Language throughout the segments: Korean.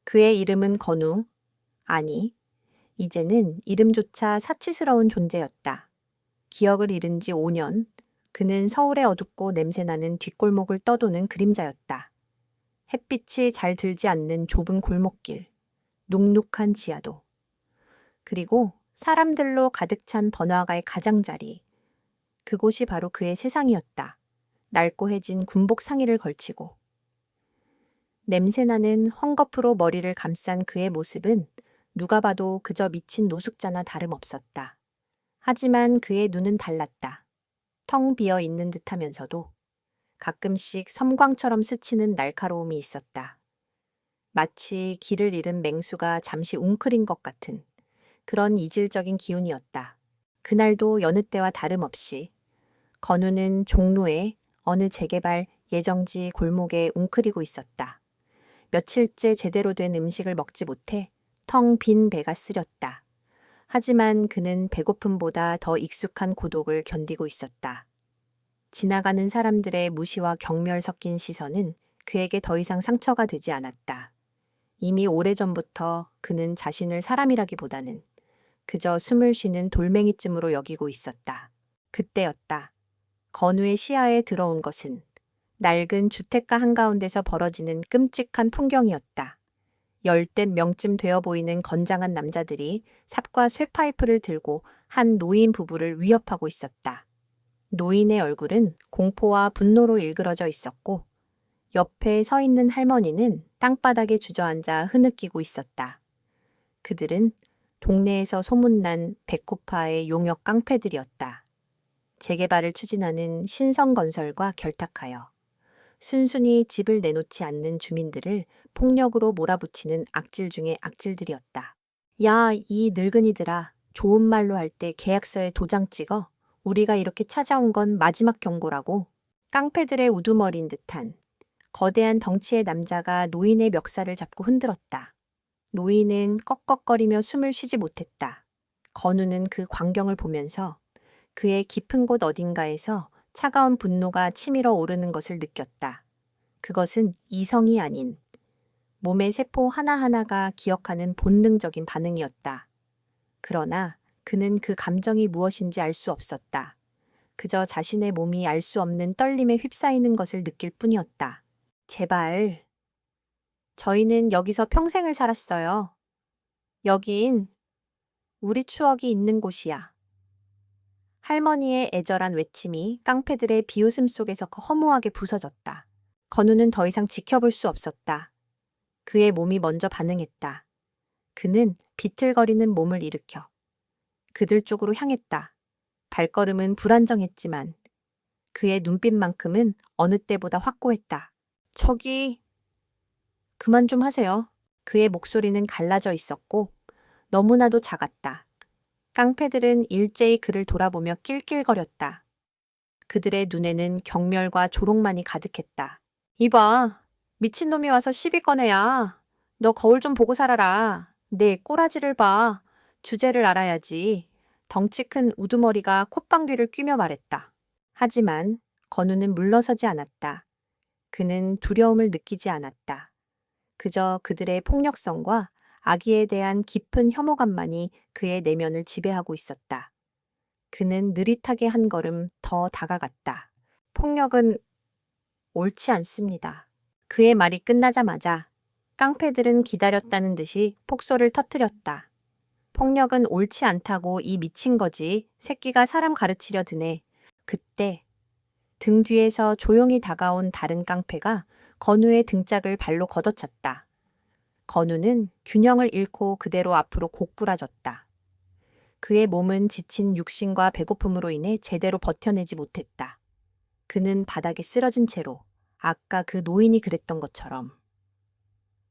그의 이름은 건우. 아니, 이제는 이름조차 사치스러운 존재였다. 기억을 잃은 지 5년, 그는 서울의 어둡고 냄새나는 뒷골목을 떠도는 그림자였다. 햇빛이 잘 들지 않는 좁은 골목길, 눅눅한 지하도, 그리고 사람들로 가득 찬 번화가의 가장자리. 그곳이 바로 그의 세상이었다. 날고해진 군복 상의를 걸치고. 냄새나는 헝겊으로 머리를 감싼 그의 모습은 누가 봐도 그저 미친 노숙자나 다름없었다. 하지만 그의 눈은 달랐다. 텅 비어 있는 듯하면서도 가끔씩 섬광처럼 스치는 날카로움이 있었다. 마치 길을 잃은 맹수가 잠시 웅크린 것 같은 그런 이질적인 기운이었다. 그날도 여느 때와 다름없이 건우는 종로의 어느 재개발 예정지 골목에 웅크리고 있었다. 며칠째 제대로 된 음식을 먹지 못해 텅 빈 배가 쓰렸다. 하지만 그는 배고픔보다 더 익숙한 고독을 견디고 있었다. 지나가는 사람들의 무시와 경멸 섞인 시선은 그에게 더 이상 상처가 되지 않았다. 이미 오래전부터 그는 자신을 사람이라기보다는 그저 숨을 쉬는 돌멩이쯤으로 여기고 있었다. 그때였다. 건우의 시야에 들어온 것은 낡은 주택가 한가운데서 벌어지는 끔찍한 풍경이었다. 열댓 명쯤 되어 보이는 건장한 남자들이 삽과 쇠파이프를 들고 한 노인 부부를 위협하고 있었다. 노인의 얼굴은 공포와 분노로 일그러져 있었고 옆에 서 있는 할머니는 땅바닥에 주저앉아 흐느끼고 있었다. 그들은 동네에서 소문난 백호파의 용역 깡패들이었다. 재개발을 추진하는 신성건설과 결탁하여 순순히 집을 내놓지 않는 주민들을 폭력으로 몰아붙이는 악질 중의 악질들이었다. 야, 이 늙은이들아, 좋은 말로 할 때 계약서에 도장 찍어. 우리가 이렇게 찾아온 건 마지막 경고라고. 깡패들의 우두머리인 듯한 거대한 덩치의 남자가 노인의 멱살을 잡고 흔들었다. 노인은 꺽꺽거리며 숨을 쉬지 못했다. 건우는 그 광경을 보면서 그의 깊은 곳 어딘가에서 차가운 분노가 치밀어 오르는 것을 느꼈다. 그것은 이성이 아닌 몸의 세포 하나하나가 기억하는 본능적인 반응이었다. 그러나 그는 그 감정이 무엇인지 알 수 없었다. 그저 자신의 몸이 알 수 없는 떨림에 휩싸이는 것을 느낄 뿐이었다. 제발. 저희는 여기서 평생을 살았어요. 여긴 우리 추억이 있는 곳이야. 할머니의 애절한 외침이 깡패들의 비웃음 속에서 허무하게 부서졌다. 건우는 더 이상 지켜볼 수 없었다. 그의 몸이 먼저 반응했다. 그는 비틀거리는 몸을 일으켜 그들 쪽으로 향했다. 발걸음은 불안정했지만 그의 눈빛만큼은 어느 때보다 확고했다. 저기, 그만 좀 하세요. 그의 목소리는 갈라져 있었고 너무나도 작았다. 깡패들은 일제히 그를 돌아보며 낄낄거렸다. 그들의 눈에는 경멸과 조롱만이 가득했다. 이봐, 미친놈이 와서 시비 꺼내야. 너 거울 좀 보고 살아라. 내 꼬라지를 봐. 주제를 알아야지. 덩치 큰 우두머리가 콧방귀를 뀌며 말했다. 하지만 건우는 물러서지 않았다. 그는 두려움을 느끼지 않았다. 그저 그들의 폭력성과 악의에 대한 깊은 혐오감만이 그의 내면을 지배하고 있었다. 그는 느릿하게 한 걸음 더 다가갔다. 폭력은 옳지 않습니다. 그의 말이 끝나자마자 깡패들은 기다렸다는 듯이 폭소를 터뜨렸다. 폭력은 옳지 않다고 이 미친 거지. 새끼가 사람 가르치려 드네. 그때 등 뒤에서 조용히 다가온 다른 깡패가 건우의 등짝을 발로 걷어찼다. 건우는 균형을 잃고 그대로 앞으로 고꾸라졌다. 그의 몸은 지친 육신과 배고픔으로 인해 제대로 버텨내지 못했다. 그는 바닥에 쓰러진 채로 아까 그 노인이 그랬던 것처럼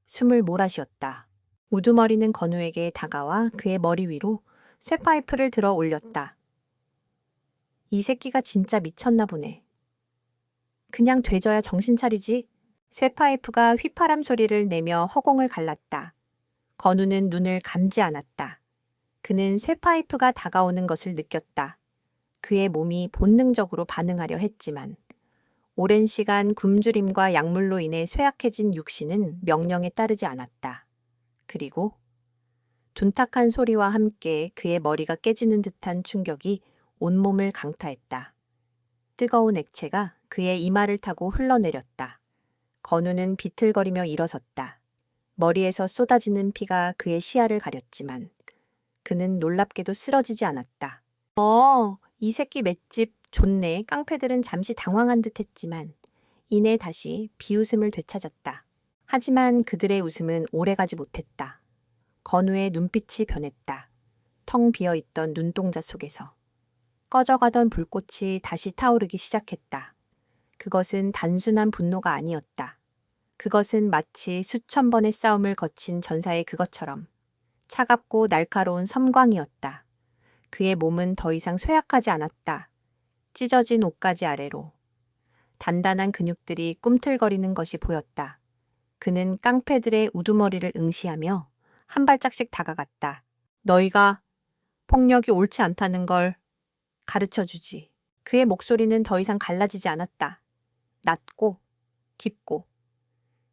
숨을 몰아쉬었다. 우두머리는 건우에게 다가와 그의 머리 위로 쇠파이프를 들어 올렸다. 이 새끼가 진짜 미쳤나 보네. 그냥 되져야 정신 차리지. 쇠파이프가 휘파람 소리를 내며 허공을 갈랐다. 건우는 눈을 감지 않았다. 그는 쇠파이프가 다가오는 것을 느꼈다. 그의 몸이 본능적으로 반응하려 했지만 오랜 시간 굶주림과 약물로 인해 쇠약해진 육신은 명령에 따르지 않았다. 그리고 둔탁한 소리와 함께 그의 머리가 깨지는 듯한 충격이 온몸을 강타했다. 뜨거운 액체가 그의 이마를 타고 흘러내렸다. 건우는 비틀거리며 일어섰다. 머리에서 쏟아지는 피가 그의 시야를 가렸지만 그는 놀랍게도 쓰러지지 않았다. 이 새끼 맷집 좋네. 깡패들은 잠시 당황한 듯 했지만 이내 다시 비웃음을 되찾았다. 하지만 그들의 웃음은 오래가지 못했다. 건우의 눈빛이 변했다. 텅 비어있던 눈동자 속에서. 꺼져가던 불꽃이 다시 타오르기 시작했다. 그것은 단순한 분노가 아니었다. 그것은 마치 수천 번의 싸움을 거친 전사의 그것처럼 차갑고 날카로운 섬광이었다. 그의 몸은 더 이상 쇠약하지 않았다. 찢어진 옷가지 아래로. 단단한 근육들이 꿈틀거리는 것이 보였다. 그는 깡패들의 우두머리를 응시하며 한 발짝씩 다가갔다. 너희가 폭력이 옳지 않다는 걸 가르쳐주지. 그의 목소리는 더 이상 갈라지지 않았다. 낮고 깊고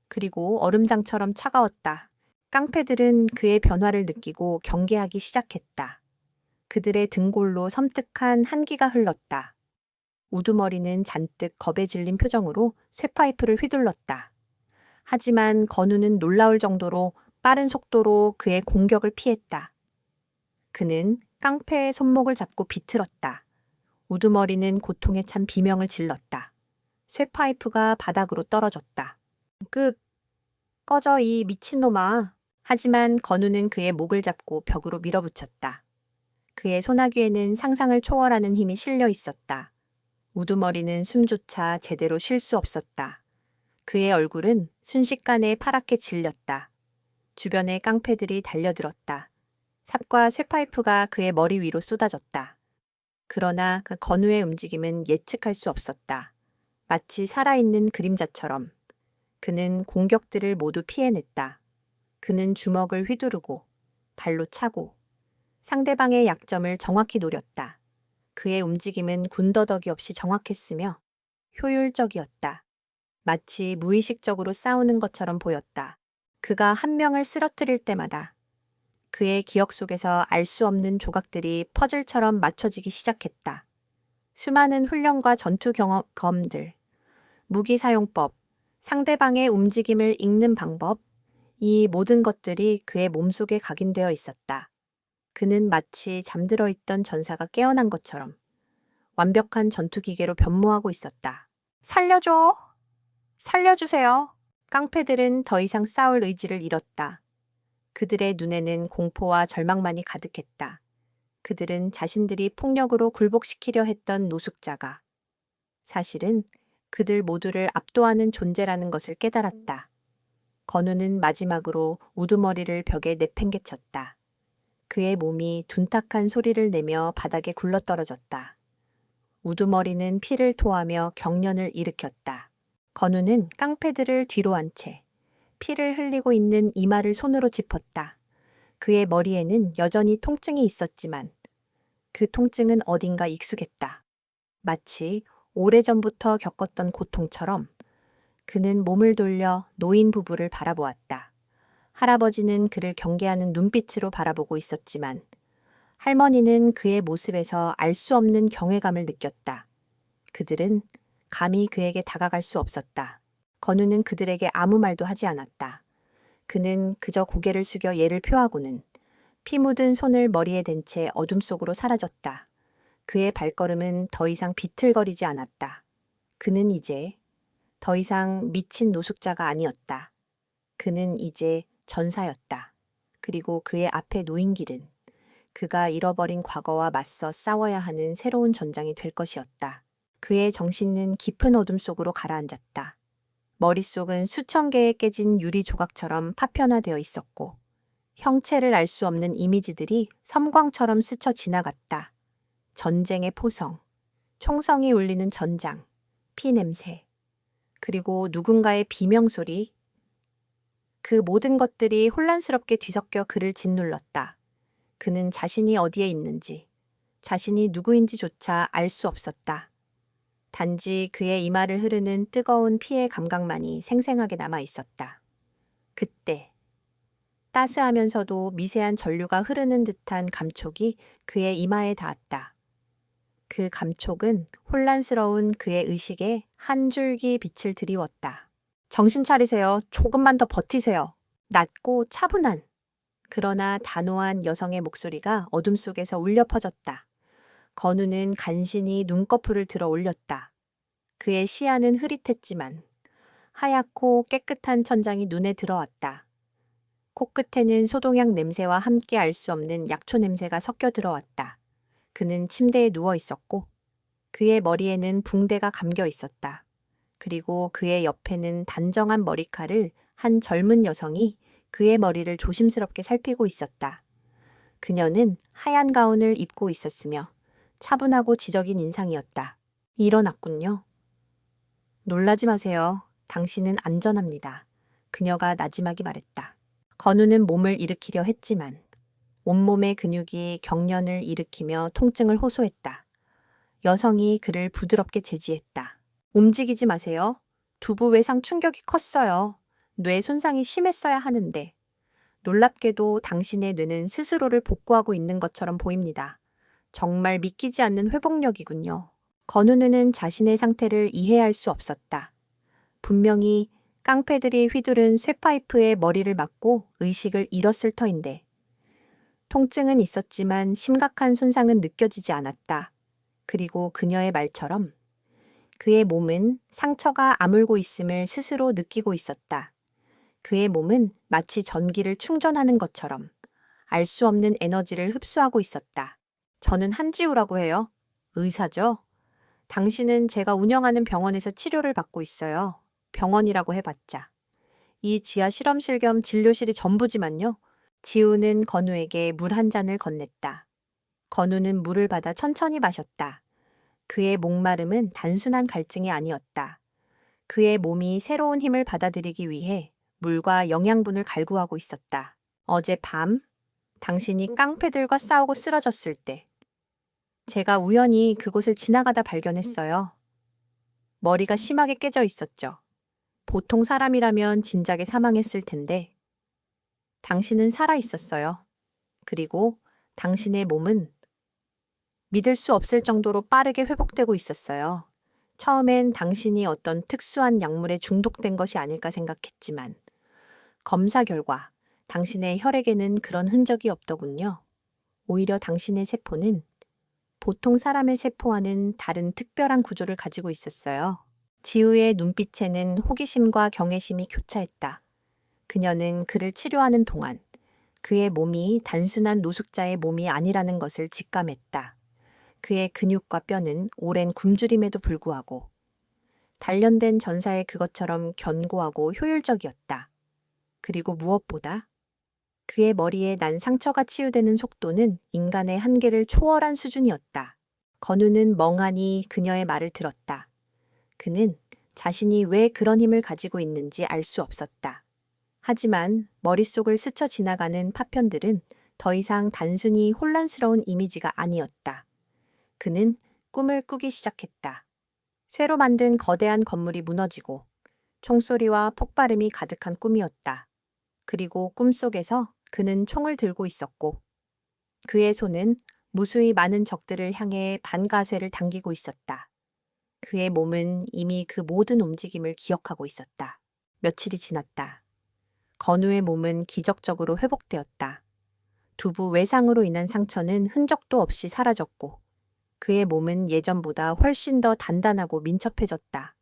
그리고 얼음장처럼 차가웠다. 깡패들은 그의 변화를 느끼고 경계하기 시작했다. 그들의 등골로 섬뜩한 한기가 흘렀다. 우두머리는 잔뜩 겁에 질린 표정으로 쇠파이프를 휘둘렀다. 하지만 건우는 놀라울 정도로 빠른 속도로 그의 공격을 피했다. 그는 깡패의 손목을 잡고 비틀었다. 우두머리는 고통에 찬 비명을 질렀다. 쇠파이프가 바닥으로 떨어졌다. 꺼져 이 미친놈아. 하지만 건우는 그의 목을 잡고 벽으로 밀어붙였다. 그의 소나귀에는 상상을 초월하는 힘이 실려 있었다. 우두머리는 숨조차 제대로 쉴 수 없었다. 그의 얼굴은 순식간에 파랗게 질렸다. 주변의 깡패들이 달려들었다. 삽과 쇠파이프가 그의 머리 위로 쏟아졌다. 그러나 그 건우의 움직임은 예측할 수 없었다. 마치 살아있는 그림자처럼. 그는 공격들을 모두 피해냈다. 그는 주먹을 휘두르고 발로 차고 상대방의 약점을 정확히 노렸다. 그의 움직임은 군더더기 없이 정확했으며 효율적이었다. 마치 무의식적으로 싸우는 것처럼 보였다. 그가 한 명을 쓰러뜨릴 때마다 그의 기억 속에서 알 수 없는 조각들이 퍼즐처럼 맞춰지기 시작했다. 수많은 훈련과 전투 경험들, 무기 사용법, 상대방의 움직임을 읽는 방법, 이 모든 것들이 그의 몸속에 각인되어 있었다. 그는 마치 잠들어 있던 전사가 깨어난 것처럼 완벽한 전투기계로 변모하고 있었다. 살려줘! 살려주세요! 깡패들은 더 이상 싸울 의지를 잃었다. 그들의 눈에는 공포와 절망만이 가득했다. 그들은 자신들이 폭력으로 굴복시키려 했던 노숙자가 사실은 그들 모두를 압도하는 존재라는 것을 깨달았다. 건우는 마지막으로 우두머리를 벽에 내팽개쳤다. 그의 몸이 둔탁한 소리를 내며 바닥에 굴러떨어졌다. 우두머리는 피를 토하며 경련을 일으켰다. 건우는 깡패들을 뒤로 한 채 피를 흘리고 있는 이마를 손으로 짚었다. 그의 머리에는 여전히 통증이 있었지만 그 통증은 어딘가 익숙했다. 마치 오래전부터 겪었던 고통처럼 그는 몸을 돌려 노인 부부를 바라보았다. 할아버지는 그를 경계하는 눈빛으로 바라보고 있었지만 할머니는 그의 모습에서 알 수 없는 경외감을 느꼈다. 그들은 감히 그에게 다가갈 수 없었다. 건우는 그들에게 아무 말도 하지 않았다. 그는 그저 고개를 숙여 예를 표하고는 피 묻은 손을 머리에 댄 채 어둠 속으로 사라졌다. 그의 발걸음은 더 이상 비틀거리지 않았다. 그는 이제 더 이상 미친 노숙자가 아니었다. 그는 이제 전사였다. 그리고 그의 앞에 놓인 길은 그가 잃어버린 과거와 맞서 싸워야 하는 새로운 전장이 될 것이었다. 그의 정신은 깊은 어둠 속으로 가라앉았다. 머릿속은 수천 개의 깨진 유리 조각처럼 파편화되어 있었고 형체를 알 수 없는 이미지들이 섬광처럼 스쳐 지나갔다. 전쟁의 포성, 총성이 울리는 전장, 피냄새, 그리고 누군가의 비명소리. 그 모든 것들이 혼란스럽게 뒤섞여 그를 짓눌렀다. 그는 자신이 어디에 있는지, 자신이 누구인지조차 알 수 없었다. 단지 그의 이마를 흐르는 뜨거운 피의 감각만이 생생하게 남아 있었다. 그때 따스하면서도 미세한 전류가 흐르는 듯한 감촉이 그의 이마에 닿았다. 그 감촉은 혼란스러운 그의 의식에 한 줄기 빛을 드리웠다. 정신 차리세요. 조금만 더 버티세요. 낮고 차분한, 그러나 단호한 여성의 목소리가 어둠 속에서 울려 퍼졌다. 건우는 간신히 눈꺼풀을 들어 올렸다. 그의 시야는 흐릿했지만 하얗고 깨끗한 천장이 눈에 들어왔다. 코끝에는 소독약 냄새와 함께 알 수 없는 약초 냄새가 섞여 들어왔다. 그는 침대에 누워 있었고 그의 머리에는 붕대가 감겨 있었다. 그리고 그의 옆에는 단정한 머리칼을 한 젊은 여성이 그의 머리를 조심스럽게 살피고 있었다. 그녀는 하얀 가운을 입고 있었으며 차분하고 지적인 인상이었다. 일어났군요. 놀라지 마세요. 당신은 안전합니다. 그녀가 나지막이 말했다. 건우는 몸을 일으키려 했지만 온몸의 근육이 경련을 일으키며 통증을 호소했다. 여성이 그를 부드럽게 제지했다. 움직이지 마세요. 두부 외상 충격이 컸어요. 뇌 손상이 심했어야 하는데 놀랍게도 당신의 뇌는 스스로를 복구하고 있는 것처럼 보입니다. 정말 믿기지 않는 회복력이군요. 건우는 자신의 상태를 이해할 수 없었다. 분명히 깡패들이 휘두른 쇠파이프에 머리를 맞고 의식을 잃었을 터인데 통증은 있었지만 심각한 손상은 느껴지지 않았다. 그리고 그녀의 말처럼 그의 몸은 상처가 아물고 있음을 스스로 느끼고 있었다. 그의 몸은 마치 전기를 충전하는 것처럼 알 수 없는 에너지를 흡수하고 있었다. 저는 한지우라고 해요. 의사죠? 당신은 제가 운영하는 병원에서 치료를 받고 있어요. 병원이라고 해봤자. 이 지하 실험실 겸 진료실이 전부지만요. 지우는 건우에게 물 한 잔을 건넸다. 건우는 물을 받아 천천히 마셨다. 그의 목마름은 단순한 갈증이 아니었다. 그의 몸이 새로운 힘을 받아들이기 위해 물과 영양분을 갈구하고 있었다. 어젯밤 당신이 깡패들과 싸우고 쓰러졌을 때 제가 우연히 그곳을 지나가다 발견했어요. 머리가 심하게 깨져 있었죠. 보통 사람이라면 진작에 사망했을 텐데 당신은 살아 있었어요. 그리고 당신의 몸은 믿을 수 없을 정도로 빠르게 회복되고 있었어요. 처음엔 당신이 어떤 특수한 약물에 중독된 것이 아닐까 생각했지만 검사 결과 당신의 혈액에는 그런 흔적이 없더군요. 오히려 당신의 세포는 보통 사람의 세포와는 다른 특별한 구조를 가지고 있었어요. 지우의 눈빛에는 호기심과 경외심이 교차했다. 그녀는 그를 치료하는 동안 그의 몸이 단순한 노숙자의 몸이 아니라는 것을 직감했다. 그의 근육과 뼈는 오랜 굶주림에도 불구하고 단련된 전사의 그것처럼 견고하고 효율적이었다. 그리고 무엇보다 그의 머리에 난 상처가 치유되는 속도는 인간의 한계를 초월한 수준이었다. 건우는 멍하니 그녀의 말을 들었다. 그는 자신이 왜 그런 힘을 가지고 있는지 알 수 없었다. 하지만 머릿속을 스쳐 지나가는 파편들은 더 이상 단순히 혼란스러운 이미지가 아니었다. 그는 꿈을 꾸기 시작했다. 쇠로 만든 거대한 건물이 무너지고 총소리와 폭발음이 가득한 꿈이었다. 그리고 꿈속에서 그는 총을 들고 있었고 그의 손은 무수히 많은 적들을 향해 반가쇠를 당기고 있었다. 그의 몸은 이미 그 모든 움직임을 기억하고 있었다. 며칠이 지났다. 건우의 몸은 기적적으로 회복되었다. 두부 외상으로 인한 상처는 흔적도 없이 사라졌고 그의 몸은 예전보다 훨씬 더 단단하고 민첩해졌다.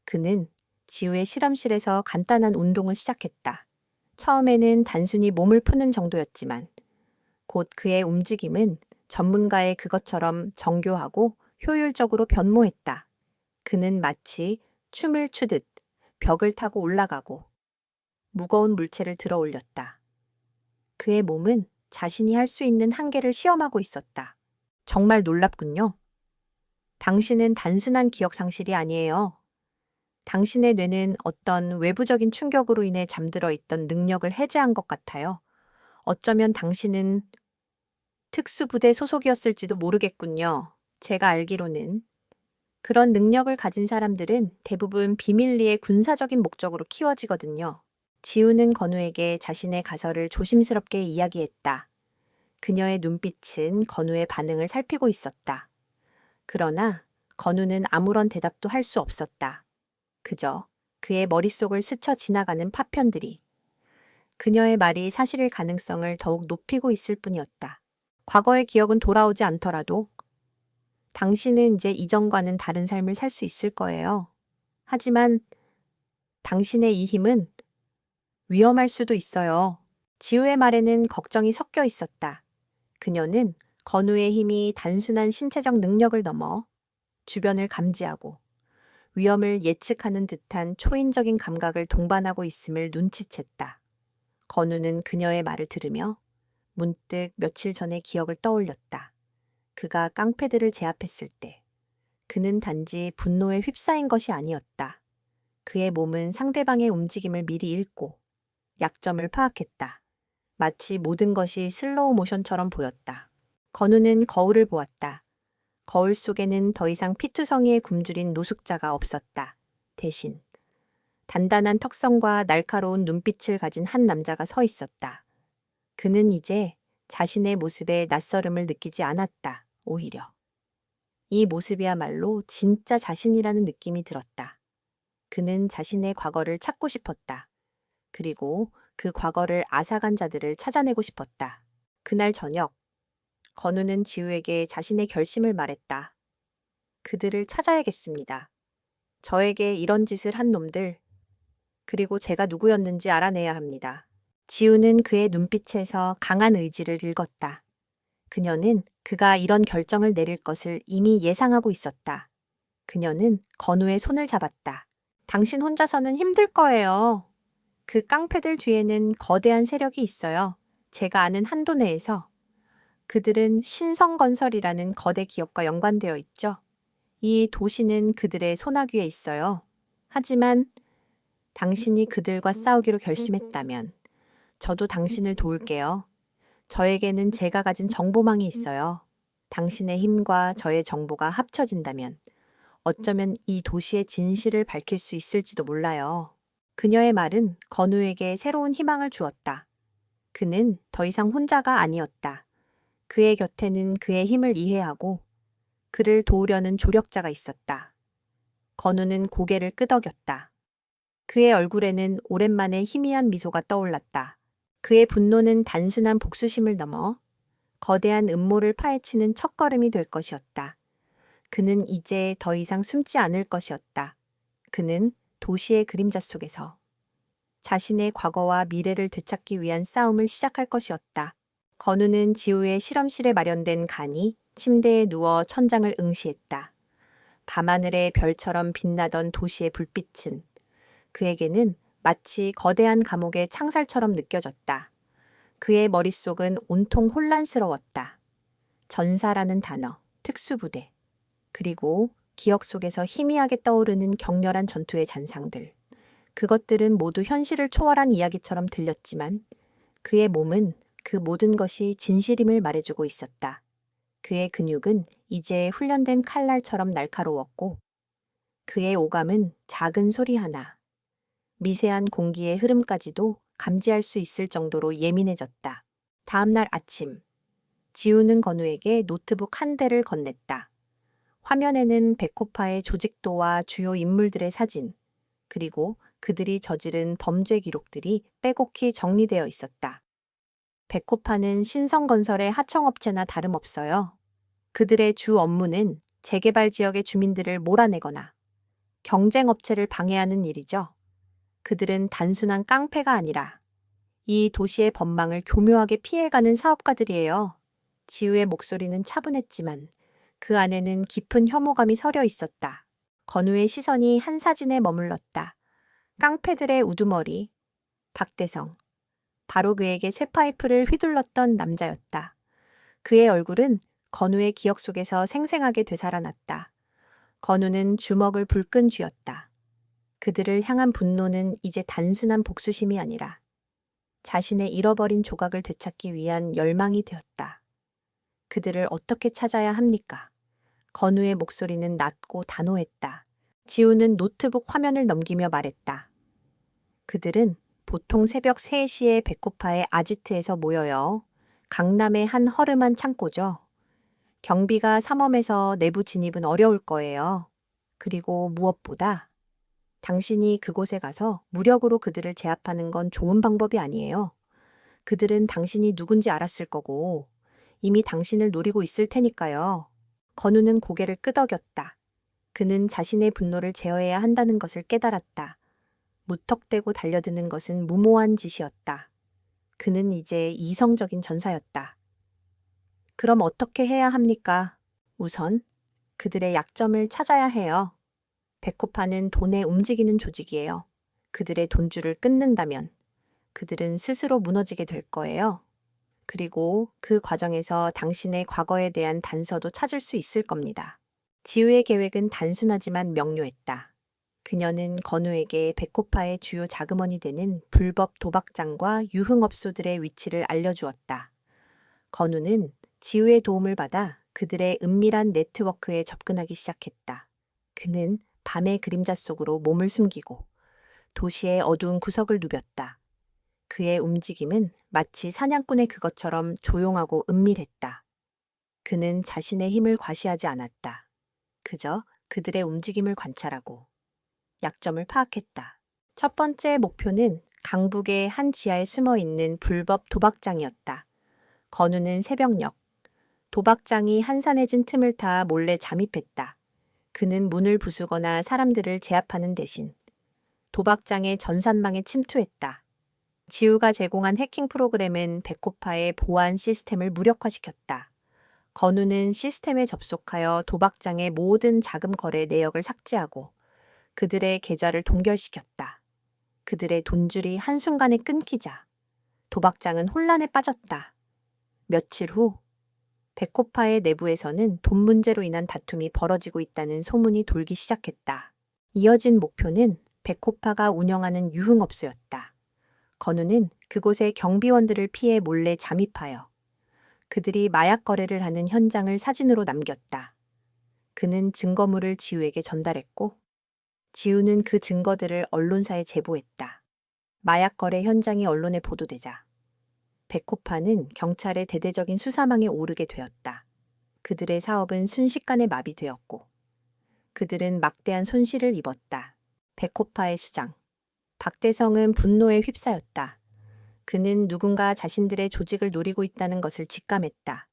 그는 지우의 실험실에서 간단한 운동을 시작했다. 처음에는 단순히 몸을 푸는 정도였지만 곧 그의 움직임은 전문가의 그것처럼 정교하고 효율적으로 변모했다. 그는 마치 춤을 추듯 벽을 타고 올라가고 무거운 물체를 들어 올렸다. 그의 몸은 자신이 할 수 있는 한계를 시험하고 있었다. 정말 놀랍군요. 당신은 단순한 기억 상실이 아니에요. 당신의 뇌는 어떤 외부적인 충격으로 인해 잠들어 있던 능력을 해제한 것 같아요. 어쩌면 당신은 특수부대 소속이었을지도 모르겠군요. 제가 알기로는 그런 능력을 가진 사람들은 대부분 비밀리에 군사적인 목적으로 키워지거든요. 지우는 건우에게 자신의 가설을 조심스럽게 이야기했다. 그녀의 눈빛은 건우의 반응을 살피고 있었다. 그러나 건우는 아무런 대답도 할 수 없었다. 그저 그의 머릿속을 스쳐 지나가는 파편들이 그녀의 말이 사실일 가능성을 더욱 높이고 있을 뿐이었다. 과거의 기억은 돌아오지 않더라도 당신은 이제 이전과는 다른 삶을 살 수 있을 거예요. 하지만 당신의 이 힘은 위험할 수도 있어요. 지우의 말에는 걱정이 섞여 있었다. 그녀는 건우의 힘이 단순한 신체적 능력을 넘어 주변을 감지하고 위험을 예측하는 듯한 초인적인 감각을 동반하고 있음을 눈치챘다. 건우는 그녀의 말을 들으며 문득 며칠 전의 기억을 떠올렸다. 그가 깡패들을 제압했을 때 그는 단지 분노에 휩싸인 것이 아니었다. 그의 몸은 상대방의 움직임을 미리 읽고 약점을 파악했다. 마치 모든 것이 슬로우 모션처럼 보였다. 건우는 거울을 보았다. 거울 속에는 더 이상 피투성이에 굶주린 노숙자가 없었다. 대신 단단한 턱선과 날카로운 눈빛을 가진 한 남자가 서 있었다. 그는 이제 자신의 모습에 낯설음을 느끼지 않았다. 오히려 이 모습이야말로 진짜 자신이라는 느낌이 들었다. 그는 자신의 과거를 찾고 싶었다. 그리고 그 과거를 앗아간 자들을 찾아내고 싶었다. 그날 저녁, 건우는 지우에게 자신의 결심을 말했다. 그들을 찾아야겠습니다. 저에게 이런 짓을 한 놈들, 그리고 제가 누구였는지 알아내야 합니다. 지우는 그의 눈빛에서 강한 의지를 읽었다. 그녀는 그가 이런 결정을 내릴 것을 이미 예상하고 있었다. 그녀는 건우의 손을 잡았다. 당신 혼자서는 힘들 거예요. 그 깡패들 뒤에는 거대한 세력이 있어요. 제가 아는 한도 내에서. 그들은 신성건설이라는 거대 기업과 연관되어 있죠. 이 도시는 그들의 손아귀에 있어요. 하지만 당신이 그들과 싸우기로 결심했다면 저도 당신을 도울게요. 저에게는 제가 가진 정보망이 있어요. 당신의 힘과 저의 정보가 합쳐진다면 어쩌면 이 도시의 진실을 밝힐 수 있을지도 몰라요. 그녀의 말은 건우에게 새로운 희망을 주었다. 그는 더 이상 혼자가 아니었다. 그의 곁에는 그의 힘을 이해하고 그를 도우려는 조력자가 있었다. 건우는 고개를 끄덕였다. 그의 얼굴에는 오랜만에 희미한 미소가 떠올랐다. 그의 분노는 단순한 복수심을 넘어 거대한 음모를 파헤치는 첫걸음이 될 것이었다. 그는 이제 더 이상 숨지 않을 것이었다. 그는 도시의 그림자 속에서 자신의 과거와 미래를 되찾기 위한 싸움을 시작할 것이었다. 건우는 지우의 실험실에 마련된 간이 침대에 누워 천장을 응시했다. 밤하늘의 별처럼 빛나던 도시의 불빛은 그에게는 마치 거대한 감옥의 창살처럼 느껴졌다. 그의 머릿속은 온통 혼란스러웠다. 전사라는 단어, 특수부대, 그리고 기억 속에서 희미하게 떠오르는 격렬한 전투의 잔상들. 그것들은 모두 현실을 초월한 이야기처럼 들렸지만 그의 몸은 그 모든 것이 진실임을 말해주고 있었다. 그의 근육은 이제 훈련된 칼날처럼 날카로웠고 그의 오감은 작은 소리 하나, 미세한 공기의 흐름까지도 감지할 수 있을 정도로 예민해졌다. 다음 날 아침, 지우는 건우에게 노트북 한 대를 건넸다. 화면에는 백호파의 조직도와 주요 인물들의 사진, 그리고 그들이 저지른 범죄 기록들이 빼곡히 정리되어 있었다. 백호파는 신성건설의 하청업체나 다름없어요. 그들의 주 업무는 재개발 지역의 주민들을 몰아내거나 경쟁업체를 방해하는 일이죠. 그들은 단순한 깡패가 아니라 이 도시의 법망을 교묘하게 피해가는 사업가들이에요. 지우의 목소리는 차분했지만 그 안에는 깊은 혐오감이 서려 있었다. 건우의 시선이 한 사진에 머물렀다. 깡패들의 우두머리, 박대성. 바로 그에게 쇠파이프를 휘둘렀던 남자였다. 그의 얼굴은 건우의 기억 속에서 생생하게 되살아났다. 건우는 주먹을 불끈 쥐었다. 그들을 향한 분노는 이제 단순한 복수심이 아니라 자신의 잃어버린 조각을 되찾기 위한 열망이 되었다. 그들을 어떻게 찾아야 합니까? 건우의 목소리는 낮고 단호했다. 지우는 노트북 화면을 넘기며 말했다. 그들은 보통 새벽 3시에 백호파의 아지트에서 모여요. 강남의 한 허름한 창고죠. 경비가 삼엄해서 내부 진입은 어려울 거예요. 그리고 무엇보다 당신이 그곳에 가서 무력으로 그들을 제압하는 건 좋은 방법이 아니에요. 그들은 당신이 누군지 알았을 거고 이미 당신을 노리고 있을 테니까요. 건우는 고개를 끄덕였다. 그는 자신의 분노를 제어해야 한다는 것을 깨달았다. 무턱대고 달려드는 것은 무모한 짓이었다. 그는 이제 이성적인 전사였다. 그럼 어떻게 해야 합니까? 우선 그들의 약점을 찾아야 해요. 백호파는 돈에 움직이는 조직이에요. 그들의 돈줄을 끊는다면 그들은 스스로 무너지게 될 거예요. 그리고 그 과정에서 당신의 과거에 대한 단서도 찾을 수 있을 겁니다. 지우의 계획은 단순하지만 명료했다. 그녀는 건우에게 백호파의 주요 자금원이 되는 불법 도박장과 유흥업소들의 위치를 알려주었다. 건우는 지우의 도움을 받아 그들의 은밀한 네트워크에 접근하기 시작했다. 그는 밤의 그림자 속으로 몸을 숨기고 도시의 어두운 구석을 누볐다. 그의 움직임은 마치 사냥꾼의 그것처럼 조용하고 은밀했다. 그는 자신의 힘을 과시하지 않았다. 그저 그들의 움직임을 관찰하고 약점을 파악했다. 첫 번째 목표는 강북의 한 지하에 숨어 있는 불법 도박장이었다. 건우는 새벽녘 도박장이 한산해진 틈을 타 몰래 잠입했다. 그는 문을 부수거나 사람들을 제압하는 대신 도박장의 전산망에 침투했다. 지우가 제공한 해킹 프로그램은 백호파의 보안 시스템을 무력화시켰다. 건우는 시스템에 접속하여 도박장의 모든 자금 거래 내역을 삭제하고 그들의 계좌를 동결시켰다. 그들의 돈줄이 한순간에 끊기자 도박장은 혼란에 빠졌다. 며칠 후 백호파의 내부에서는 돈 문제로 인한 다툼이 벌어지고 있다는 소문이 돌기 시작했다. 이어진 목표는 백호파가 운영하는 유흥업소였다. 건우는 그곳에 경비원들을 피해 몰래 잠입하여 그들이 마약 거래를 하는 현장을 사진으로 남겼다. 그는 증거물을 지우에게 전달했고 지우는 그 증거들을 언론사에 제보했다. 마약 거래 현장이 언론에 보도되자 백호파는 경찰의 대대적인 수사망에 오르게 되었다. 그들의 사업은 순식간에 마비되었고 그들은 막대한 손실을 입었다. 백호파의 수장 박대성은 분노에 휩싸였다. 그는 누군가 자신들의 조직을 노리고 있다는 것을 직감했다.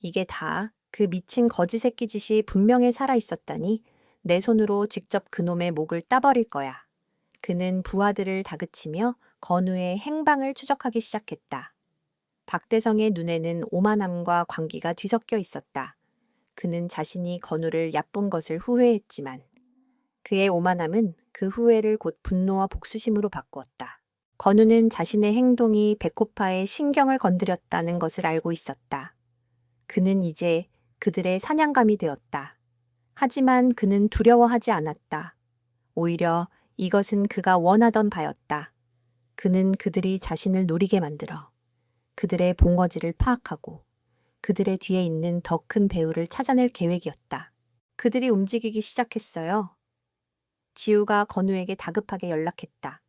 이게 다 그 미친 거지 새끼 짓이 분명히 살아있었다니 내 손으로 직접 그놈의 목을 따버릴 거야. 그는 부하들을 다그치며 건우의 행방을 추적하기 시작했다. 박대성의 눈에는 오만함과 광기가 뒤섞여 있었다. 그는 자신이 건우를 얕본 것을 후회했지만 그의 오만함은 그 후회를 곧 분노와 복수심으로 바꾸었다. 건우는 자신의 행동이 백호파의 신경을 건드렸다는 것을 알고 있었다. 그는 이제 그들의 사냥감이 되었다. 하지만 그는 두려워하지 않았다. 오히려 이것은 그가 원하던 바였다. 그는 그들이 자신을 노리게 만들어 그들의 본거지를 파악하고 그들의 뒤에 있는 더 큰 배후를 찾아낼 계획이었다. 그들이 움직이기 시작했어요. 지우가 건우에게 다급하게 연락했다.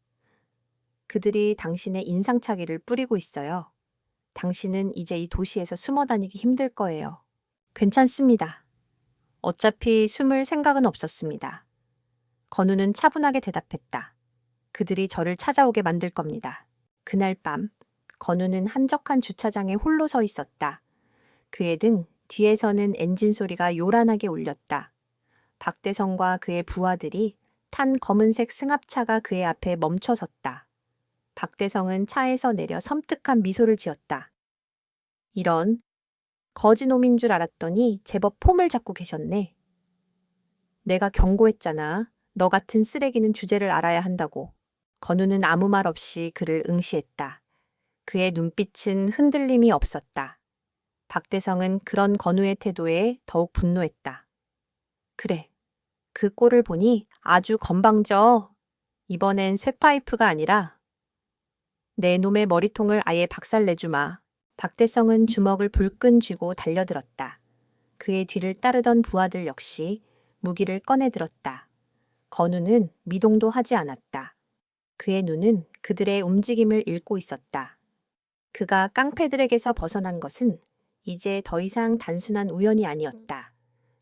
그들이 당신의 인상착의를 뿌리고 있어요. 당신은 이제 이 도시에서 숨어 다니기 힘들 거예요. 괜찮습니다. 어차피 숨을 생각은 없었습니다. 건우는 차분하게 대답했다. 그들이 저를 찾아오게 만들 겁니다. 그날 밤 건우는 한적한 주차장에 홀로 서 있었다. 그의 등 뒤에서는 엔진 소리가 요란하게 울렸다. 박대성과 그의 부하들이 탄 검은색 승합차가 그의 앞에 멈춰 섰다. 박대성은 차에서 내려 섬뜩한 미소를 지었다. 이런 거지놈인 줄 알았더니 제법 폼을 잡고 계셨네. 내가 경고했잖아. 너 같은 쓰레기는 주제를 알아야 한다고. 건우는 아무 말 없이 그를 응시했다. 그의 눈빛은 흔들림이 없었다. 박대성은 그런 건우의 태도에 더욱 분노했다. 그래, 그 꼴을 보니 아주 건방져. 이번엔 쇠파이프가 아니라 내 놈의 머리통을 아예 박살내주마. 박대성은 주먹을 불끈 쥐고 달려들었다. 그의 뒤를 따르던 부하들 역시 무기를 꺼내들었다. 건우는 미동도 하지 않았다. 그의 눈은 그들의 움직임을 읽고 있었다. 그가 깡패들에게서 벗어난 것은 이제 더 이상 단순한 우연이 아니었다.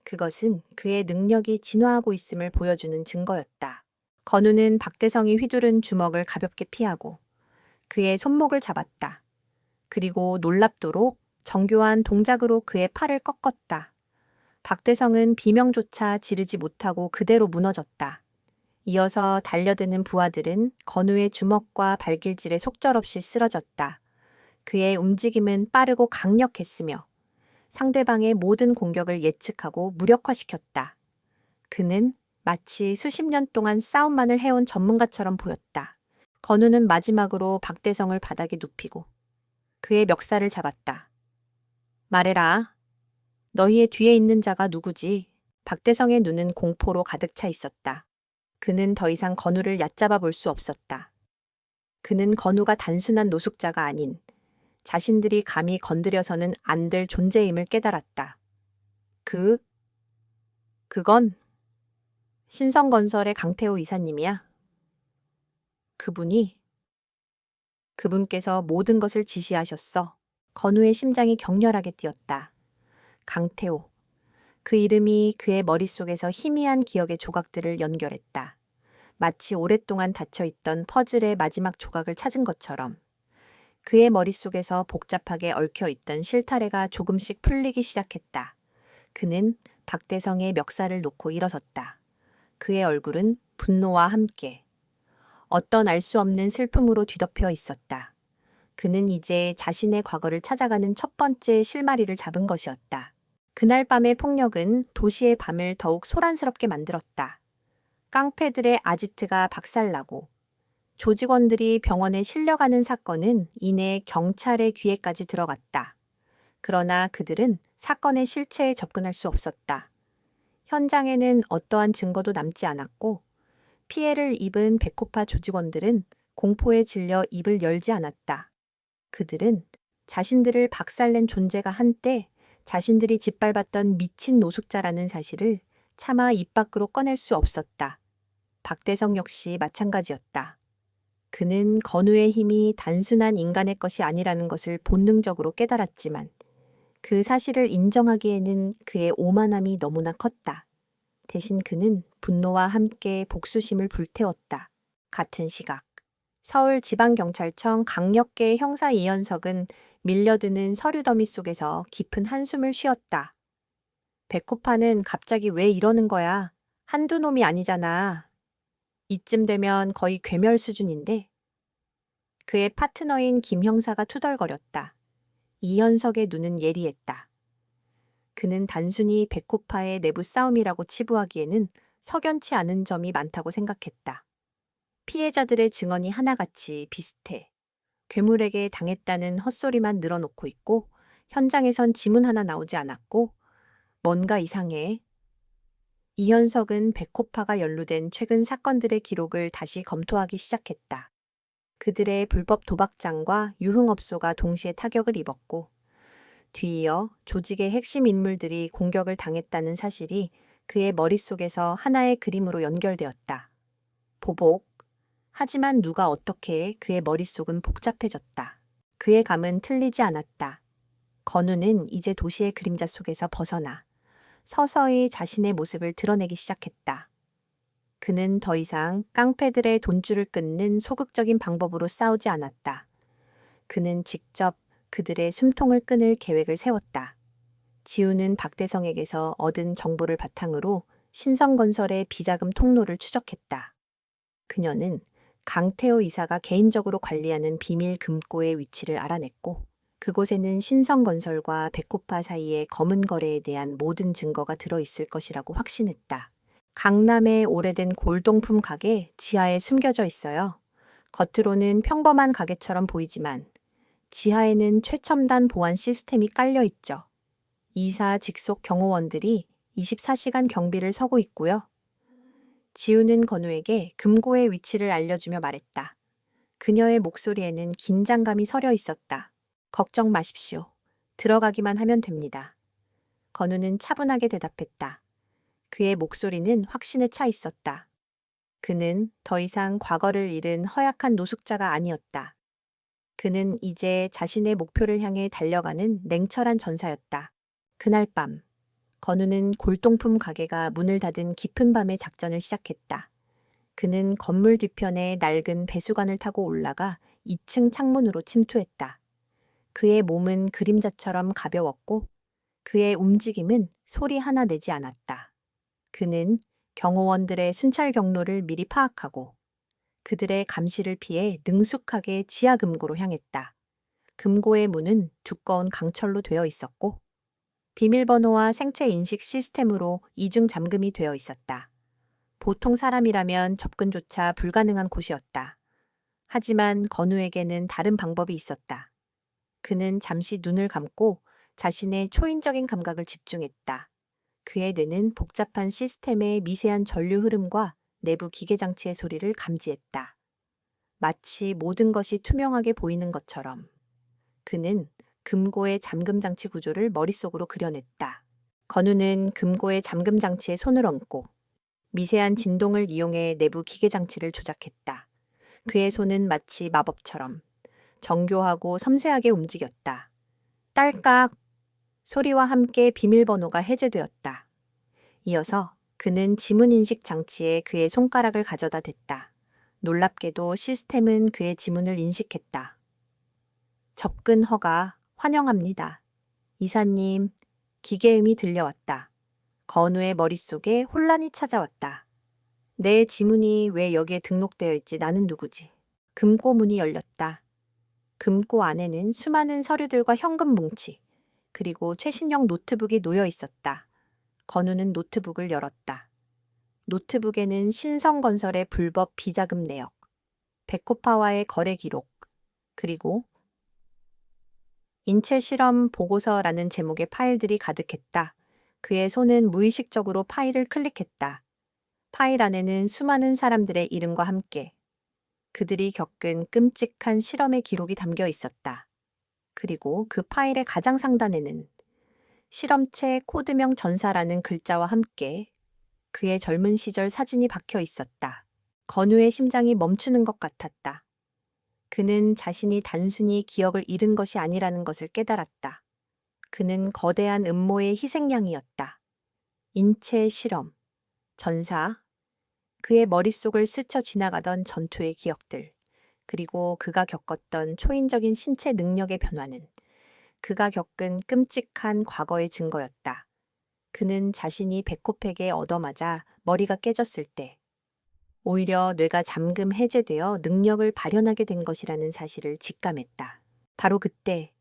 그것은 그의 능력이 진화하고 있음을 보여주는 증거였다. 건우는 박대성이 휘두른 주먹을 가볍게 피하고 그의 손목을 잡았다. 그리고 놀랍도록 정교한 동작으로 그의 팔을 꺾었다. 박대성은 비명조차 지르지 못하고 그대로 무너졌다. 이어서 달려드는 부하들은 건우의 주먹과 발길질에 속절없이 쓰러졌다. 그의 움직임은 빠르고 강력했으며 상대방의 모든 공격을 예측하고 무력화시켰다. 그는 마치 수십 년 동안 싸움만을 해온 전문가처럼 보였다. 건우는 마지막으로 박대성을 바닥에 눕히고 그의 멱살을 잡았다. 말해라. 너희의 뒤에 있는 자가 누구지? 박대성의 눈은 공포로 가득 차 있었다. 그는 더 이상 건우를 얕잡아 볼 수 없었다. 그는 건우가 단순한 노숙자가 아닌 자신들이 감히 건드려서는 안 될 존재임을 깨달았다. 그건 신성건설의 강태호 이사님이야. 그분께서 모든 것을 지시하셨어. 건우의 심장이 격렬하게 뛰었다. 강태호. 그 이름이 그의 머릿속에서 희미한 기억의 조각들을 연결했다. 마치 오랫동안 닫혀있던 퍼즐의 마지막 조각을 찾은 것처럼 그의 머릿속에서 복잡하게 얽혀있던 실타래가 조금씩 풀리기 시작했다. 그는 박대성의 멱살을 놓고 일어섰다. 그의 얼굴은 분노와 함께 어떤 알 수 없는 슬픔으로 뒤덮여 있었다. 그는 이제 자신의 과거를 찾아가는 첫 번째 실마리를 잡은 것이었다. 그날 밤의 폭력은 도시의 밤을 더욱 소란스럽게 만들었다. 깡패들의 아지트가 박살나고 조직원들이 병원에 실려가는 사건은 이내 경찰의 귀에까지 들어갔다. 그러나 그들은 사건의 실체에 접근할 수 없었다. 현장에는 어떠한 증거도 남지 않았고 피해를 입은 베코파 조직원들은 공포에 질려 입을 열지 않았다. 그들은 자신들을 박살낸 존재가 한때 자신들이 짓밟았던 미친 노숙자라는 사실을 차마 입 밖으로 꺼낼 수 없었다. 박대성 역시 마찬가지였다. 그는 건우의 힘이 단순한 인간의 것이 아니라는 것을 본능적으로 깨달았지만 그 사실을 인정하기에는 그의 오만함이 너무나 컸다. 대신 그는 분노와 함께 복수심을 불태웠다. 같은 시각 서울지방경찰청 강력계 형사 이현석은 밀려드는 서류 더미 속에서 깊은 한숨을 쉬었다. 베코파는 갑자기 왜 이러는 거야? 한두 놈이 아니잖아. 이쯤 되면 거의 괴멸 수준인데. 그의 파트너인 김 형사가 투덜거렸다. 이현석의 눈은 예리했다. 그는 단순히 베코파의 내부 싸움이라고 치부하기에는 석연치 않은 점이 많다고 생각했다. 피해자들의 증언이 하나같이 비슷해. 괴물에게 당했다는 헛소리만 늘어놓고 있고 현장에선 지문 하나 나오지 않았고 뭔가 이상해. 이현석은 베코파가 연루된 최근 사건들의 기록을 다시 검토하기 시작했다. 그들의 불법 도박장과 유흥업소가 동시에 타격을 입었고 뒤이어 조직의 핵심 인물들이 공격을 당했다는 사실이 그의 머릿속에서 하나의 그림으로 연결되었다. 보복. 하지만 누가 어떻게 그의 머릿속은 복잡해졌다. 그의 감은 틀리지 않았다. 건우는 이제 도시의 그림자 속에서 벗어나 서서히 자신의 모습을 드러내기 시작했다. 그는 더 이상 깡패들의 돈줄을 끊는 소극적인 방법으로 싸우지 않았다. 그는 직접 그들의 숨통을 끊을 계획을 세웠다. 지우는 박대성에게서 얻은 정보를 바탕으로 신성건설의 비자금 통로를 추적했다. 그녀는 강태호 이사가 개인적으로 관리하는 비밀 금고의 위치를 알아냈고 그곳에는 신성건설과 베코파 사이의 검은 거래에 대한 모든 증거가 들어있을 것이라고 확신했다. 강남의 오래된 골동품 가게 지하에 숨겨져 있어요. 겉으로는 평범한 가게처럼 보이지만 지하에는 최첨단 보안 시스템이 깔려 있죠. 이사 직속 경호원들이 24시간 경비를 서고 있고요. 지우는 건우에게 금고의 위치를 알려주며 말했다. 그녀의 목소리에는 긴장감이 서려 있었다. 걱정 마십시오. 들어가기만 하면 됩니다. 건우는 차분하게 대답했다. 그의 목소리는 확신에 차 있었다. 그는 더 이상 과거를 잃은 허약한 노숙자가 아니었다. 그는 이제 자신의 목표를 향해 달려가는 냉철한 전사였다. 그날 밤, 건우는 골동품 가게가 문을 닫은 깊은 밤에 작전을 시작했다. 그는 건물 뒤편에 낡은 배수관을 타고 올라가 2층 창문으로 침투했다. 그의 몸은 그림자처럼 가벼웠고 그의 움직임은 소리 하나 내지 않았다. 그는 경호원들의 순찰 경로를 미리 파악하고 그들의 감시를 피해 능숙하게 지하 금고로 향했다. 금고의 문은 두꺼운 강철로 되어 있었고 비밀번호와 생체 인식 시스템으로 이중 잠금이 되어 있었다. 보통 사람이라면 접근조차 불가능한 곳이었다. 하지만 건우에게는 다른 방법이 있었다. 그는 잠시 눈을 감고 자신의 초인적인 감각을 집중했다. 그의 뇌는 복잡한 시스템의 미세한 전류 흐름과 내부 기계 장치의 소리를 감지했다. 마치 모든 것이 투명하게 보이는 것처럼. 그는 금고의 잠금 장치 구조를 머릿속으로 그려냈다. 건우는 금고의 잠금 장치에 손을 얹고 미세한 진동을 이용해 내부 기계 장치를 조작했다. 그의 손은 마치 마법처럼 정교하고 섬세하게 움직였다. 딸깍! 소리와 함께 비밀번호가 해제되었다. 이어서 그는 지문인식 장치에 그의 손가락을 가져다 댔다. 놀랍게도 시스템은 그의 지문을 인식했다. 접근 허가 환영합니다. 이사님, 기계음이 들려왔다. 건우의 머릿속에 혼란이 찾아왔다. 내 지문이 왜 여기에 등록되어 있지? 나는 누구지? 금고 문이 열렸다. 금고 안에는 수많은 서류들과 현금 뭉치, 그리고 최신형 노트북이 놓여 있었다. 건우는 노트북을 열었다. 노트북에는 신성건설의 불법 비자금 내역, 백호파와의 거래 기록, 그리고 인체 실험 보고서라는 제목의 파일들이 가득했다. 그의 손은 무의식적으로 파일을 클릭했다. 파일 안에는 수많은 사람들의 이름과 함께 그들이 겪은 끔찍한 실험의 기록이 담겨 있었다. 그리고 그 파일의 가장 상단에는 실험체 코드명 전사라는 글자와 함께 그의 젊은 시절 사진이 박혀 있었다. 건우의 심장이 멈추는 것 같았다. 그는 자신이 단순히 기억을 잃은 것이 아니라는 것을 깨달았다. 그는 거대한 음모의 희생양이었다. 인체 실험, 전사, 그의 머릿속을 스쳐 지나가던 전투의 기억들, 그리고 그가 겪었던 초인적인 신체 능력의 변화는 그가 겪은 끔찍한 과거의 증거였다. 그는 자신이 백호팩에 얻어맞아 머리가 깨졌을 때 오히려 뇌가 잠금 해제되어 능력을 발현하게 된 것이라는 사실을 직감했다. 바로 그때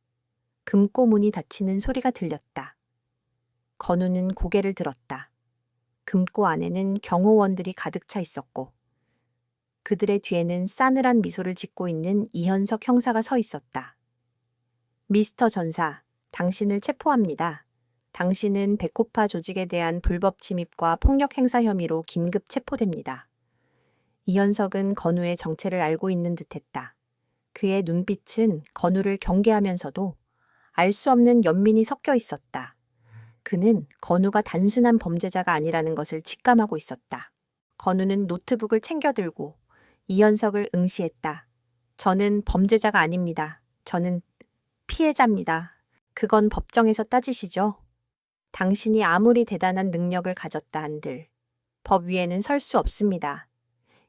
금고 문이 닫히는 소리가 들렸다. 건우는 고개를 들었다. 금고 안에는 경호원들이 가득 차 있었고 그들의 뒤에는 싸늘한 미소를 짓고 있는 이현석 형사가 서 있었다. 미스터 전사, 당신을 체포합니다. 당신은 백호파 조직에 대한 불법 침입과 폭력 행사 혐의로 긴급 체포됩니다. 이현석은 건우의 정체를 알고 있는 듯했다. 그의 눈빛은 건우를 경계하면서도 알 수 없는 연민이 섞여 있었다. 그는 건우가 단순한 범죄자가 아니라는 것을 직감하고 있었다. 건우는 노트북을 챙겨들고 이현석을 응시했다. 저는 범죄자가 아닙니다. 저는 피해자입니다. 그건 법정에서 따지시죠. 당신이 아무리 대단한 능력을 가졌다 한들 법 위에는 설 수 없습니다.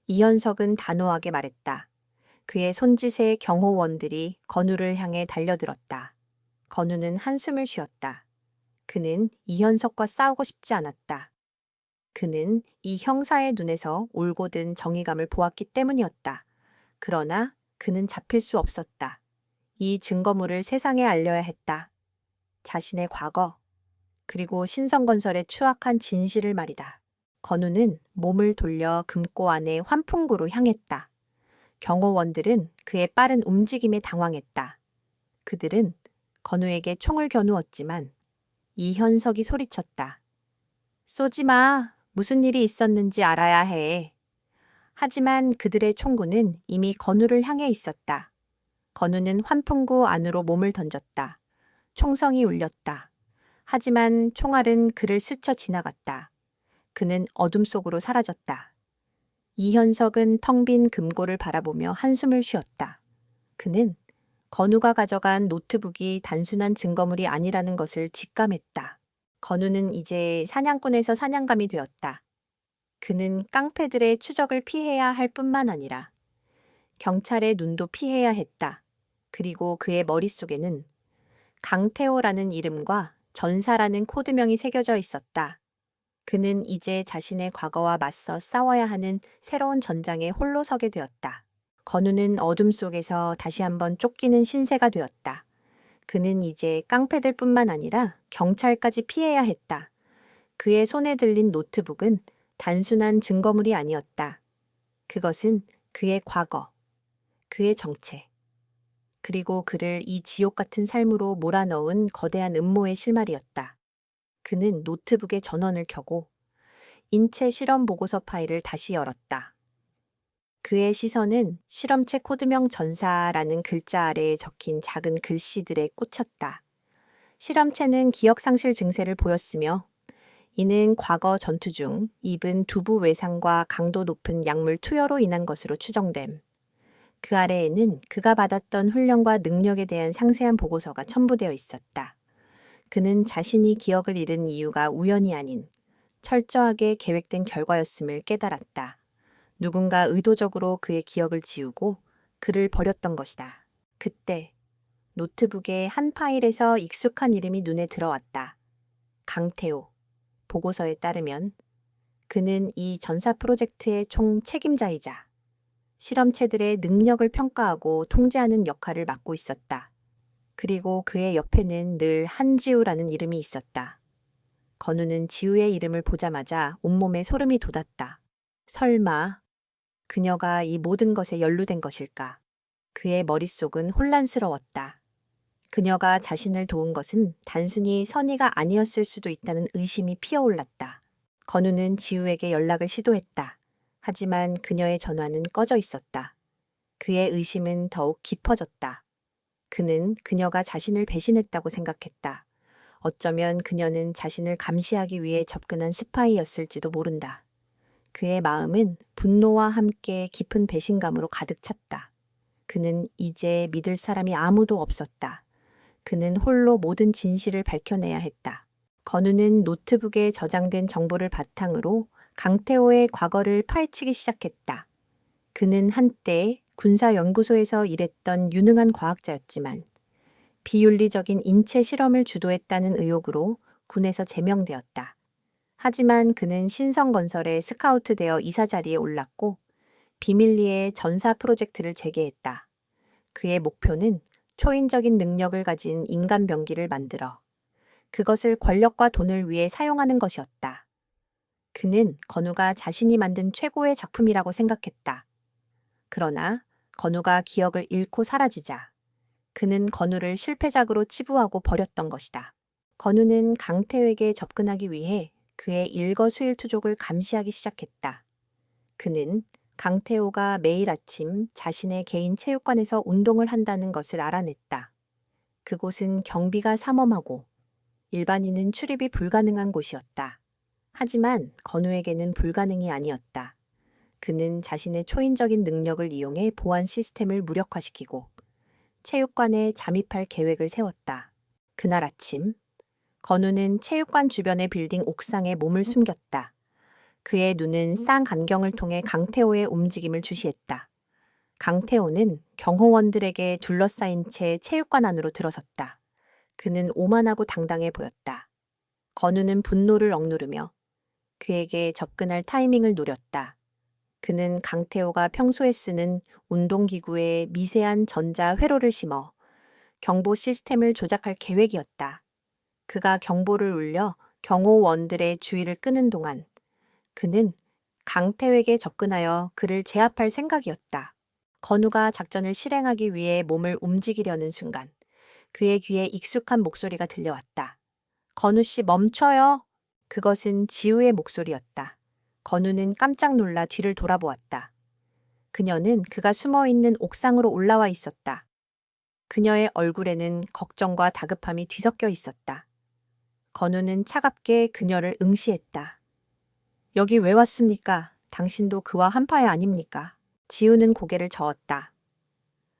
이현석은 단호하게 말했다. 그의 손짓에 경호원들이 건우를 향해 달려들었다. 건우는 한숨을 쉬었다. 그는 이현석과 싸우고 싶지 않았다. 그는 이 형사의 눈에서 올곧은 정의감을 보았기 때문이었다. 그러나 그는 잡힐 수 없었다. 이 증거물을 세상에 알려야 했다. 자신의 과거, 그리고 신성건설의 추악한 진실을 말이다. 건우는 몸을 돌려 금고 안의 환풍구로 향했다. 경호원들은 그의 빠른 움직임에 당황했다. 그들은 건우에게 총을 겨누었지만 이현석이 소리쳤다. 쏘지 마. 무슨 일이 있었는지 알아야 해. 하지만 그들의 총구는 이미 건우를 향해 있었다. 건우는 환풍구 안으로 몸을 던졌다. 총성이 울렸다. 하지만 총알은 그를 스쳐 지나갔다. 그는 어둠 속으로 사라졌다. 이현석은 텅 빈 금고를 바라보며 한숨을 쉬었다. 그는 건우가 가져간 노트북이 단순한 증거물이 아니라는 것을 직감했다. 건우는 이제 사냥꾼에서 사냥감이 되었다. 그는 깡패들의 추적을 피해야 할 뿐만 아니라 경찰의 눈도 피해야 했다. 그리고 그의 머릿속에는 강태호라는 이름과 전사라는 코드명이 새겨져 있었다. 그는 이제 자신의 과거와 맞서 싸워야 하는 새로운 전장에 홀로 서게 되었다. 건우는 어둠 속에서 다시 한번 쫓기는 신세가 되었다. 그는 이제 깡패들뿐만 아니라 경찰까지 피해야 했다. 그의 손에 들린 노트북은 단순한 증거물이 아니었다. 그것은 그의 과거, 그의 정체, 그리고 그를 이 지옥 같은 삶으로 몰아넣은 거대한 음모의 실마리였다. 그는 노트북의 전원을 켜고 인체 실험 보고서 파일을 다시 열었다. 그의 시선은 실험체 코드명 전사라는 글자 아래에 적힌 작은 글씨들에 꽂혔다. 실험체는 기억상실 증세를 보였으며 이는 과거 전투 중 입은 두부 외상과 강도 높은 약물 투여로 인한 것으로 추정됨. 그 아래에는 그가 받았던 훈련과 능력에 대한 상세한 보고서가 첨부되어 있었다. 그는 자신이 기억을 잃은 이유가 우연이 아닌 철저하게 계획된 결과였음을 깨달았다. 누군가 의도적으로 그의 기억을 지우고 그를 버렸던 것이다. 그때 노트북의 한 파일에서 익숙한 이름이 눈에 들어왔다. 강태호. 보고서에 따르면 그는 이 전사 프로젝트의 총 책임자이자 실험체들의 능력을 평가하고 통제하는 역할을 맡고 있었다. 그리고 그의 옆에는 늘 한지우라는 이름이 있었다. 건우는 지우의 이름을 보자마자 온몸에 소름이 돋았다. 설마 그녀가 이 모든 것에 연루된 것일까? 그의 머릿속은 혼란스러웠다. 그녀가 자신을 도운 것은 단순히 선의가 아니었을 수도 있다는 의심이 피어올랐다. 건우는 지우에게 연락을 시도했다. 하지만 그녀의 전화는 꺼져 있었다. 그의 의심은 더욱 깊어졌다. 그는 그녀가 자신을 배신했다고 생각했다. 어쩌면 그녀는 자신을 감시하기 위해 접근한 스파이였을지도 모른다. 그의 마음은 분노와 함께 깊은 배신감으로 가득 찼다. 그는 이제 믿을 사람이 아무도 없었다. 그는 홀로 모든 진실을 밝혀내야 했다. 건우는 노트북에 저장된 정보를 바탕으로 강태호의 과거를 파헤치기 시작했다. 그는 한때 군사연구소에서 일했던 유능한 과학자였지만 비윤리적인 인체 실험을 주도했다는 의혹으로 군에서 제명되었다. 하지만 그는 신성건설에 스카우트되어 이사 자리에 올랐고 비밀리에 전사 프로젝트를 재개했다. 그의 목표는 초인적인 능력을 가진 인간 병기를 만들어 그것을 권력과 돈을 위해 사용하는 것이었다. 그는 건우가 자신이 만든 최고의 작품이라고 생각했다. 그러나 건우가 기억을 잃고 사라지자 그는 건우를 실패작으로 치부하고 버렸던 것이다. 건우는 강태호에게 접근하기 위해 그의 일거수일투족을 감시하기 시작했다. 그는 강태호가 매일 아침 자신의 개인 체육관에서 운동을 한다는 것을 알아냈다. 그곳은 경비가 삼엄하고 일반인은 출입이 불가능한 곳이었다. 하지만 건우에게는 불가능이 아니었다. 그는 자신의 초인적인 능력을 이용해 보안 시스템을 무력화시키고 체육관에 잠입할 계획을 세웠다. 그날 아침, 건우는 체육관 주변의 빌딩 옥상에 몸을 숨겼다. 그의 눈은 쌍안경을 통해 강태호의 움직임을 주시했다. 강태호는 경호원들에게 둘러싸인 채 체육관 안으로 들어섰다. 그는 오만하고 당당해 보였다. 건우는 분노를 억누르며 그에게 접근할 타이밍을 노렸다. 그는 강태호가 평소에 쓰는 운동기구에 미세한 전자 회로를 심어 경보 시스템을 조작할 계획이었다. 그가 경보를 울려 경호원들의 주의를 끄는 동안 그는 강태호에게 접근하여 그를 제압할 생각이었다. 건우가 작전을 실행하기 위해 몸을 움직이려는 순간 그의 귀에 익숙한 목소리가 들려왔다. 건우 씨 멈춰요. 그것은 지우의 목소리였다. 건우는 깜짝 놀라 뒤를 돌아보았다. 그녀는 그가 숨어있는 옥상으로 올라와 있었다. 그녀의 얼굴에는 걱정과 다급함이 뒤섞여 있었다. 건우는 차갑게 그녀를 응시했다. 여기 왜 왔습니까? 당신도 그와 한파에 아닙니까? 지우는 고개를 저었다.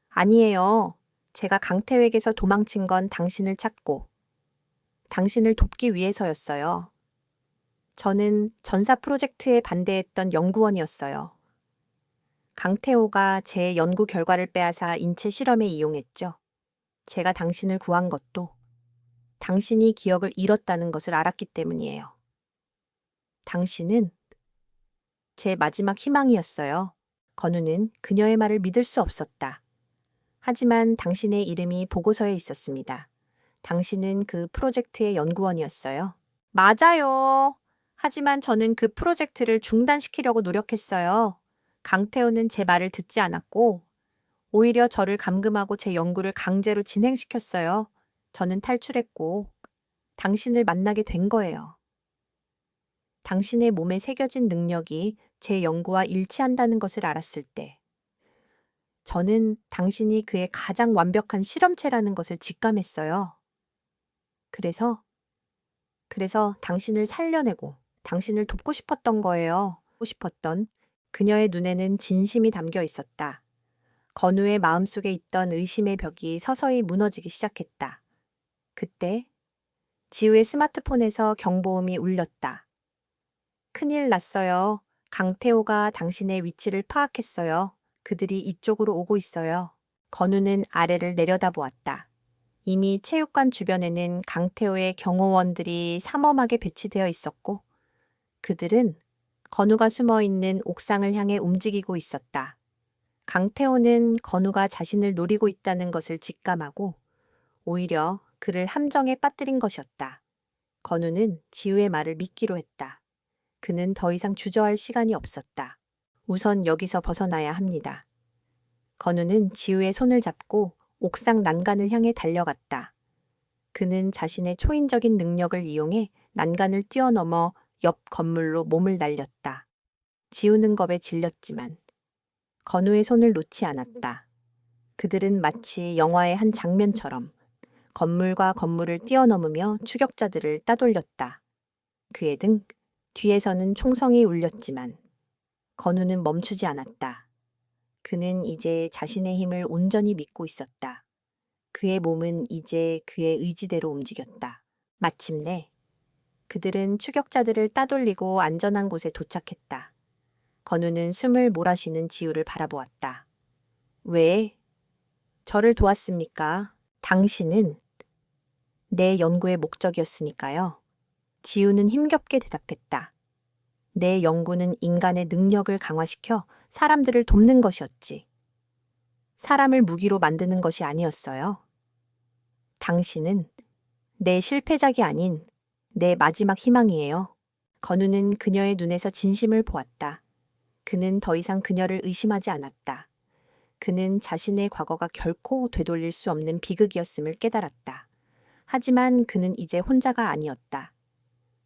아니에요. 제가 강태호에게서 도망친 건 당신을 찾고 당신을 돕기 위해서였어요. 저는 전사 프로젝트에 반대했던 연구원이었어요. 강태호가 제 연구 결과를 빼앗아 인체 실험에 이용했죠. 제가 당신을 구한 것도 당신이 기억을 잃었다는 것을 알았기 때문이에요. 당신은 제 마지막 희망이었어요. 건우는 그녀의 말을 믿을 수 없었다. 하지만 당신의 이름이 보고서에 있었습니다. 당신은 그 프로젝트의 연구원이었어요. 맞아요. 하지만 저는 그 프로젝트를 중단시키려고 노력했어요. 강태호는 제 말을 듣지 않았고 오히려 저를 감금하고 제 연구를 강제로 진행시켰어요. 저는 탈출했고 당신을 만나게 된 거예요. 당신의 몸에 새겨진 능력이 제 연구와 일치한다는 것을 알았을 때 저는 당신이 그의 가장 완벽한 실험체라는 것을 직감했어요. 그래서 당신을 살려내고 당신을 돕고 싶었던 거예요. 돕고 싶었던 그녀의 눈에는 진심이 담겨 있었다. 건우의 마음속에 있던 의심의 벽이 서서히 무너지기 시작했다. 그때 지우의 스마트폰에서 경보음이 울렸다. 큰일 났어요. 강태호가 당신의 위치를 파악했어요. 그들이 이쪽으로 오고 있어요. 건우는 아래를 내려다보았다. 이미 체육관 주변에는 강태호의 경호원들이 삼엄하게 배치되어 있었고 그들은 건우가 숨어 있는 옥상을 향해 움직이고 있었다. 강태호는 건우가 자신을 노리고 있다는 것을 직감하고 오히려 그를 함정에 빠뜨린 것이었다. 건우는 지우의 말을 믿기로 했다. 그는 더 이상 주저할 시간이 없었다. 우선 여기서 벗어나야 합니다. 건우는 지우의 손을 잡고 옥상 난간을 향해 달려갔다. 그는 자신의 초인적인 능력을 이용해 난간을 뛰어넘어 옆 건물로 몸을 날렸다. 지우는 겁에 질렸지만 건우의 손을 놓지 않았다. 그들은 마치 영화의 한 장면처럼 건물과 건물을 뛰어넘으며 추격자들을 따돌렸다. 그의 등 뒤에서는 총성이 울렸지만 건우는 멈추지 않았다. 그는 이제 자신의 힘을 온전히 믿고 있었다. 그의 몸은 이제 그의 의지대로 움직였다. 마침내 그들은 추격자들을 따돌리고 안전한 곳에 도착했다. 건우는 숨을 몰아쉬는 지우를 바라보았다. 왜? 저를 도왔습니까? 당신은 내 연구의 목적이었으니까요. 지우는 힘겹게 대답했다. 내 연구는 인간의 능력을 강화시켜 사람들을 돕는 것이었지. 사람을 무기로 만드는 것이 아니었어요. 당신은 내 실패작이 아닌 내 마지막 희망이에요. 건우는 그녀의 눈에서 진심을 보았다. 그는 더 이상 그녀를 의심하지 않았다. 그는 자신의 과거가 결코 되돌릴 수 없는 비극이었음을 깨달았다. 하지만 그는 이제 혼자가 아니었다.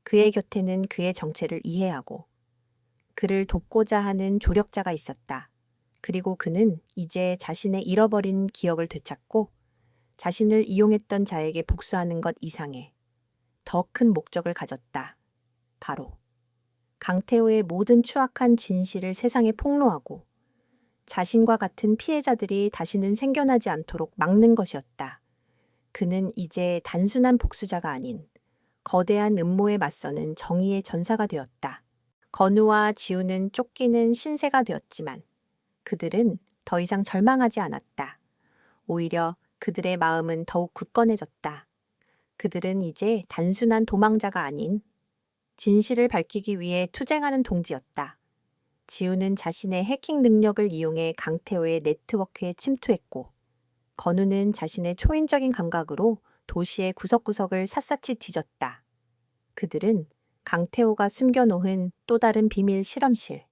그의 곁에는 그의 정체를 이해하고 그를 돕고자 하는 조력자가 있었다. 그리고 그는 이제 자신의 잃어버린 기억을 되찾고 자신을 이용했던 자에게 복수하는 것 이상의 더 큰 목적을 가졌다. 바로 강태호의 모든 추악한 진실을 세상에 폭로하고 자신과 같은 피해자들이 다시는 생겨나지 않도록 막는 것이었다. 그는 이제 단순한 복수자가 아닌 거대한 음모에 맞서는 정의의 전사가 되었다. 건우와 지우는 쫓기는 신세가 되었지만 그들은 더 이상 절망하지 않았다. 오히려 그들의 마음은 더욱 굳건해졌다. 그들은 이제 단순한 도망자가 아닌 진실을 밝히기 위해 투쟁하는 동지였다. 지우는 자신의 해킹 능력을 이용해 강태호의 네트워크에 침투했고 건우는 자신의 초인적인 감각으로 도시의 구석구석을 샅샅이 뒤졌다. 그들은 강태호가 숨겨놓은 또 다른 비밀 실험실,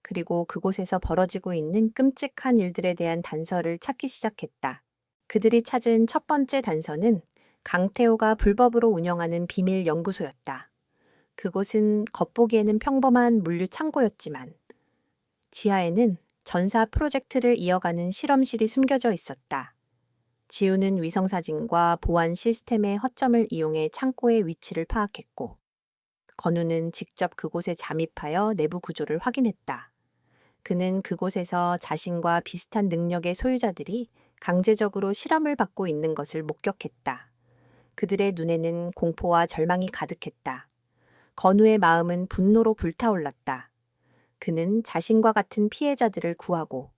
그리고 그곳에서 벌어지고 있는 끔찍한 일들에 대한 단서를 찾기 시작했다. 그들이 찾은 첫 번째 단서는 강태호가 불법으로 운영하는 비밀 연구소였다. 그곳은 겉보기에는 평범한 물류 창고였지만 지하에는 전사 프로젝트를 이어가는 실험실이 숨겨져 있었다. 지우는 위성사진과 보안 시스템의 허점을 이용해 창고의 위치를 파악했고 건우는 직접 그곳에 잠입하여 내부 구조를 확인했다. 그는 그곳에서 자신과 비슷한 능력의 소유자들이 강제적으로 실험을 받고 있는 것을 목격했다. 그들의 눈에는 공포와 절망이 가득했다. 건우의 마음은 분노로 불타올랐다. 그는 자신과 같은 피해자들을 구하고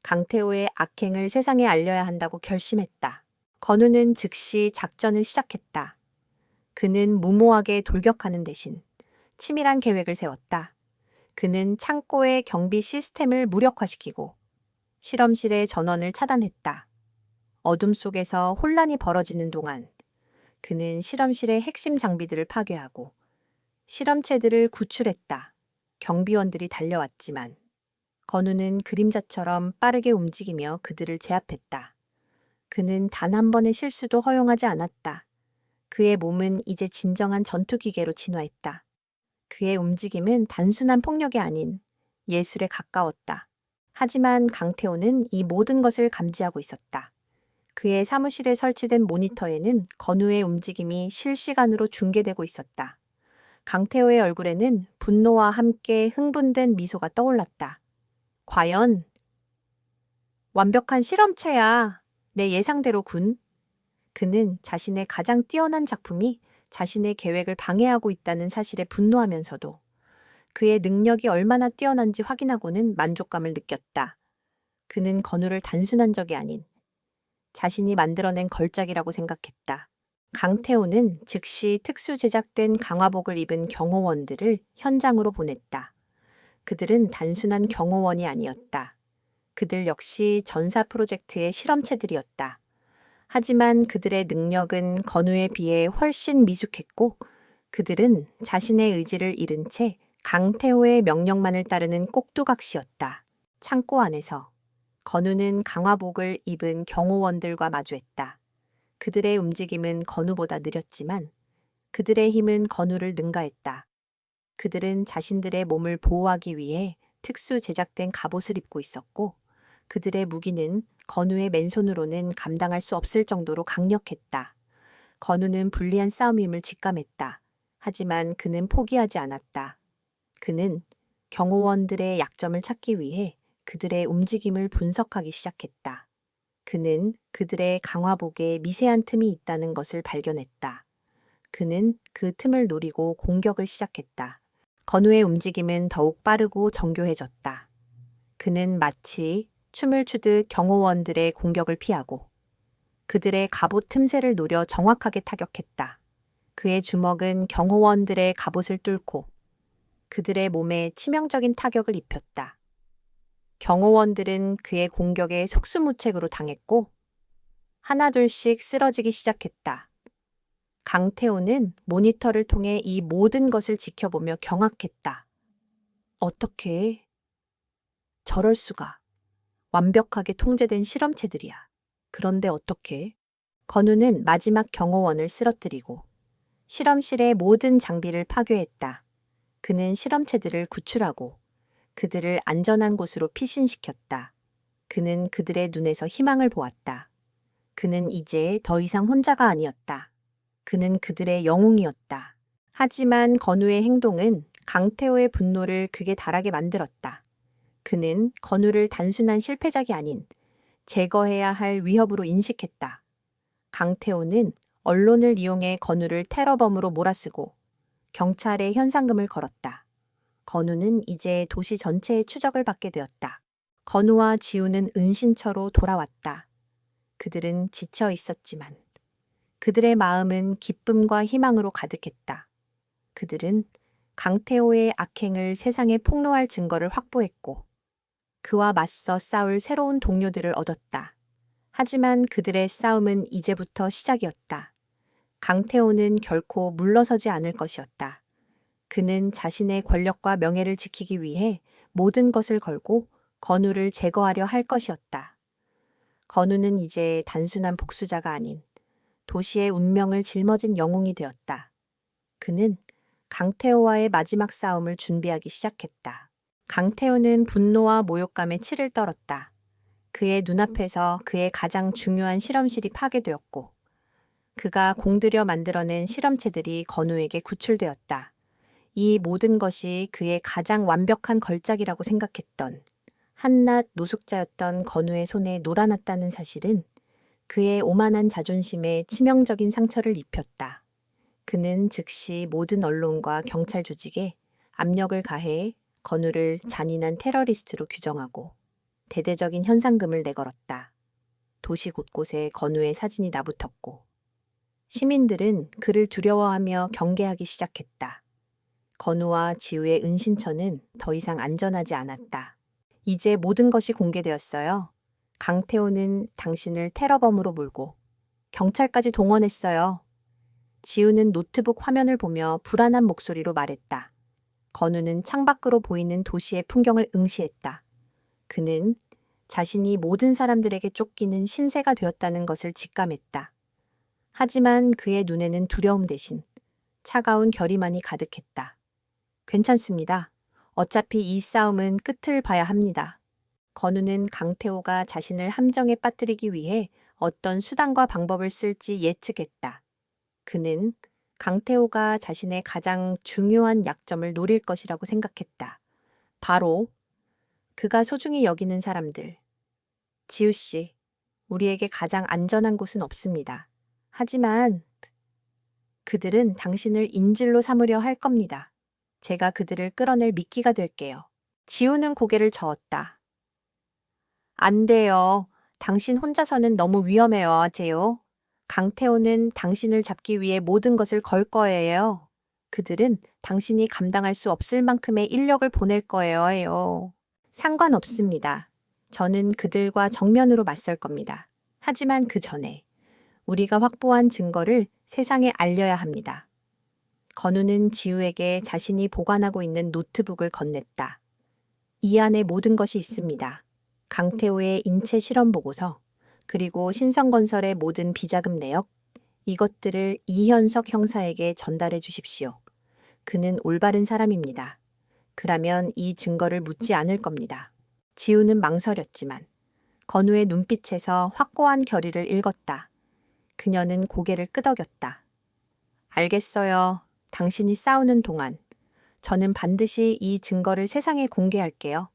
강태호의 악행을 세상에 알려야 한다고 결심했다. 건우는 즉시 작전을 시작했다. 그는 무모하게 돌격하는 대신 치밀한 계획을 세웠다. 그는 창고의 경비 시스템을 무력화시키고 실험실의 전원을 차단했다. 어둠 속에서 혼란이 벌어지는 동안 그는 실험실의 핵심 장비들을 파괴하고 실험체들을 구출했다. 경비원들이 달려왔지만 건우는 그림자처럼 빠르게 움직이며 그들을 제압했다. 그는 단 한 번의 실수도 허용하지 않았다. 그의 몸은 이제 진정한 전투기계로 진화했다. 그의 움직임은 단순한 폭력이 아닌 예술에 가까웠다. 하지만 강태호는 이 모든 것을 감지하고 있었다. 그의 사무실에 설치된 모니터에는 건우의 움직임이 실시간으로 중계되고 있었다. 강태호의 얼굴에는 분노와 함께 흥분된 미소가 떠올랐다. 과연 완벽한 실험체야. 내 예상대로군. 그는 자신의 가장 뛰어난 작품이 자신의 계획을 방해하고 있다는 사실에 분노하면서도 그의 능력이 얼마나 뛰어난지 확인하고는 만족감을 느꼈다. 그는 건우를 단순한 적이 아닌 자신이 만들어낸 걸작이라고 생각했다. 강태호는 즉시 특수 제작된 강화복을 입은 경호원들을 현장으로 보냈다. 그들은 단순한 경호원이 아니었다. 그들 역시 전사 프로젝트의 실험체들이었다. 하지만 그들의 능력은 건우에 비해 훨씬 미숙했고 그들은 자신의 의지를 잃은 채 강태호의 명령만을 따르는 꼭두각시였다. 창고 안에서 건우는 강화복을 입은 경호원들과 마주했다. 그들의 움직임은 건우보다 느렸지만 그들의 힘은 건우를 능가했다. 그들은 자신들의 몸을 보호하기 위해 특수 제작된 갑옷을 입고 있었고 그들의 무기는 건우의 맨손으로는 감당할 수 없을 정도로 강력했다. 건우는 불리한 싸움임을 직감했다. 하지만 그는 포기하지 않았다. 그는 경호원들의 약점을 찾기 위해 그들의 움직임을 분석하기 시작했다. 그는 그들의 강화복에 미세한 틈이 있다는 것을 발견했다. 그는 그 틈을 노리고 공격을 시작했다. 건우의 움직임은 더욱 빠르고 정교해졌다. 그는 마치 춤을 추듯 경호원들의 공격을 피하고 그들의 갑옷 틈새를 노려 정확하게 타격했다. 그의 주먹은 경호원들의 갑옷을 뚫고 그들의 몸에 치명적인 타격을 입혔다. 경호원들은 그의 공격에 속수무책으로 당했고 하나둘씩 쓰러지기 시작했다. 강태호는 모니터를 통해 이 모든 것을 지켜보며 경악했다. 어떻게 저럴 수가. 완벽하게 통제된 실험체들이야. 그런데 어떻게? 건우는 마지막 경호원을 쓰러뜨리고 실험실의 모든 장비를 파괴했다. 그는 실험체들을 구출하고 그들을 안전한 곳으로 피신시켰다. 그는 그들의 눈에서 희망을 보았다. 그는 이제 더 이상 혼자가 아니었다. 그는 그들의 영웅이었다. 하지만 건우의 행동은 강태호의 분노를 극에 달하게 만들었다. 그는 건우를 단순한 실패작이 아닌 제거해야 할 위협으로 인식했다. 강태호는 언론을 이용해 건우를 테러범으로 몰아쓰고 경찰에 현상금을 걸었다. 건우는 이제 도시 전체의 추적을 받게 되었다. 건우와 지우는 은신처로 돌아왔다. 그들은 지쳐 있었지만 그들의 마음은 기쁨과 희망으로 가득했다. 그들은 강태호의 악행을 세상에 폭로할 증거를 확보했고 그와 맞서 싸울 새로운 동료들을 얻었다. 하지만 그들의 싸움은 이제부터 시작이었다. 강태호는 결코 물러서지 않을 것이었다. 그는 자신의 권력과 명예를 지키기 위해 모든 것을 걸고 건우를 제거하려 할 것이었다. 건우는 이제 단순한 복수자가 아닌 도시의 운명을 짊어진 영웅이 되었다. 그는 강태호와의 마지막 싸움을 준비하기 시작했다. 강태호는 분노와 모욕감에 치를 떨었다. 그의 눈앞에서 그의 가장 중요한 실험실이 파괴되었고 그가 공들여 만들어낸 실험체들이 건우에게 구출되었다. 이 모든 것이 그의 가장 완벽한 걸작이라고 생각했던 한낱 노숙자였던 건우의 손에 놀아났다는 사실은 그의 오만한 자존심에 치명적인 상처를 입혔다. 그는 즉시 모든 언론과 경찰 조직에 압력을 가해 건우를 잔인한 테러리스트로 규정하고 대대적인 현상금을 내걸었다. 도시 곳곳에 건우의 사진이 나붙었고 시민들은 그를 두려워하며 경계하기 시작했다. 건우와 지우의 은신처는 더 이상 안전하지 않았다. 이제 모든 것이 공개되었어요. 강태호는 당신을 테러범으로 몰고 경찰까지 동원했어요. 지우는 노트북 화면을 보며 불안한 목소리로 말했다. 건우는 창밖으로 보이는 도시의 풍경을 응시했다. 그는 자신이 모든 사람들에게 쫓기는 신세가 되었다는 것을 직감했다. 하지만 그의 눈에는 두려움 대신 차가운 결의만이 가득했다. 괜찮습니다. 어차피 이 싸움은 끝을 봐야 합니다. 건우는 강태호가 자신을 함정에 빠뜨리기 위해 어떤 수단과 방법을 쓸지 예측했다. 그는 강태호가 자신의 가장 중요한 약점을 노릴 것이라고 생각했다. 바로 그가 소중히 여기는 사람들. 지우 씨, 우리에게 가장 안전한 곳은 없습니다. 하지만 그들은 당신을 인질로 삼으려 할 겁니다. 제가 그들을 끌어낼 미끼가 될게요. 지우는 고개를 저었다. 안 돼요. 당신 혼자서는 너무 위험해요, 아재요. 강태호는 당신을 잡기 위해 모든 것을 걸 거예요. 그들은 당신이 감당할 수 없을 만큼의 인력을 보낼 거예요. 상관없습니다. 저는 그들과 정면으로 맞설 겁니다. 하지만 그 전에 우리가 확보한 증거를 세상에 알려야 합니다. 건우는 지우에게 자신이 보관하고 있는 노트북을 건넸다. 이 안에 모든 것이 있습니다. 강태호의 인체 실험 보고서, 그리고 신성건설의 모든 비자금 내역, 이것들을 이현석 형사에게 전달해 주십시오. 그는 올바른 사람입니다. 그러면 이 증거를 묻지 않을 겁니다. 지우는 망설였지만 건우의 눈빛에서 확고한 결의를 읽었다. 그녀는 고개를 끄덕였다. 알겠어요. 당신이 싸우는 동안 저는 반드시 이 증거를 세상에 공개할게요.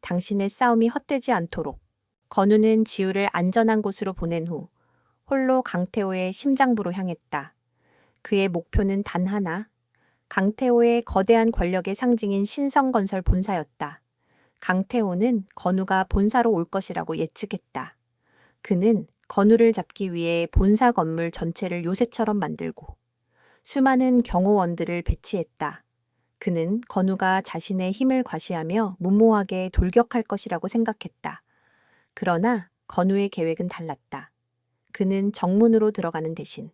당신의 싸움이 헛되지 않도록. 건우는 지우를 안전한 곳으로 보낸 후 홀로 강태호의 심장부로 향했다. 그의 목표는 단 하나, 강태호의 거대한 권력의 상징인 신성건설 본사였다. 강태호는 건우가 본사로 올 것이라고 예측했다. 그는 건우를 잡기 위해 본사 건물 전체를 요새처럼 만들고 수많은 경호원들을 배치했다. 그는 건우가 자신의 힘을 과시하며 무모하게 돌격할 것이라고 생각했다. 그러나 건우의 계획은 달랐다. 그는 정문으로 들어가는 대신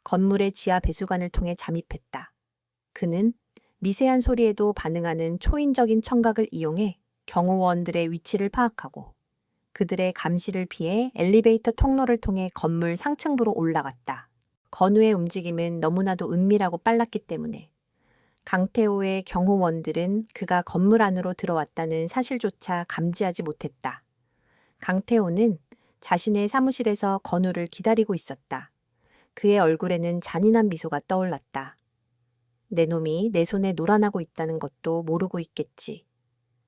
건물의 지하 배수관을 통해 잠입했다. 그는 미세한 소리에도 반응하는 초인적인 청각을 이용해 경호원들의 위치를 파악하고 그들의 감시를 피해 엘리베이터 통로를 통해 건물 상층부로 올라갔다. 건우의 움직임은 너무나도 은밀하고 빨랐기 때문에 강태호의 경호원들은 그가 건물 안으로 들어왔다는 사실조차 감지하지 못했다. 강태호는 자신의 사무실에서 건우를 기다리고 있었다. 그의 얼굴에는 잔인한 미소가 떠올랐다. 내 놈이 내 손에 놀아나고 있다는 것도 모르고 있겠지.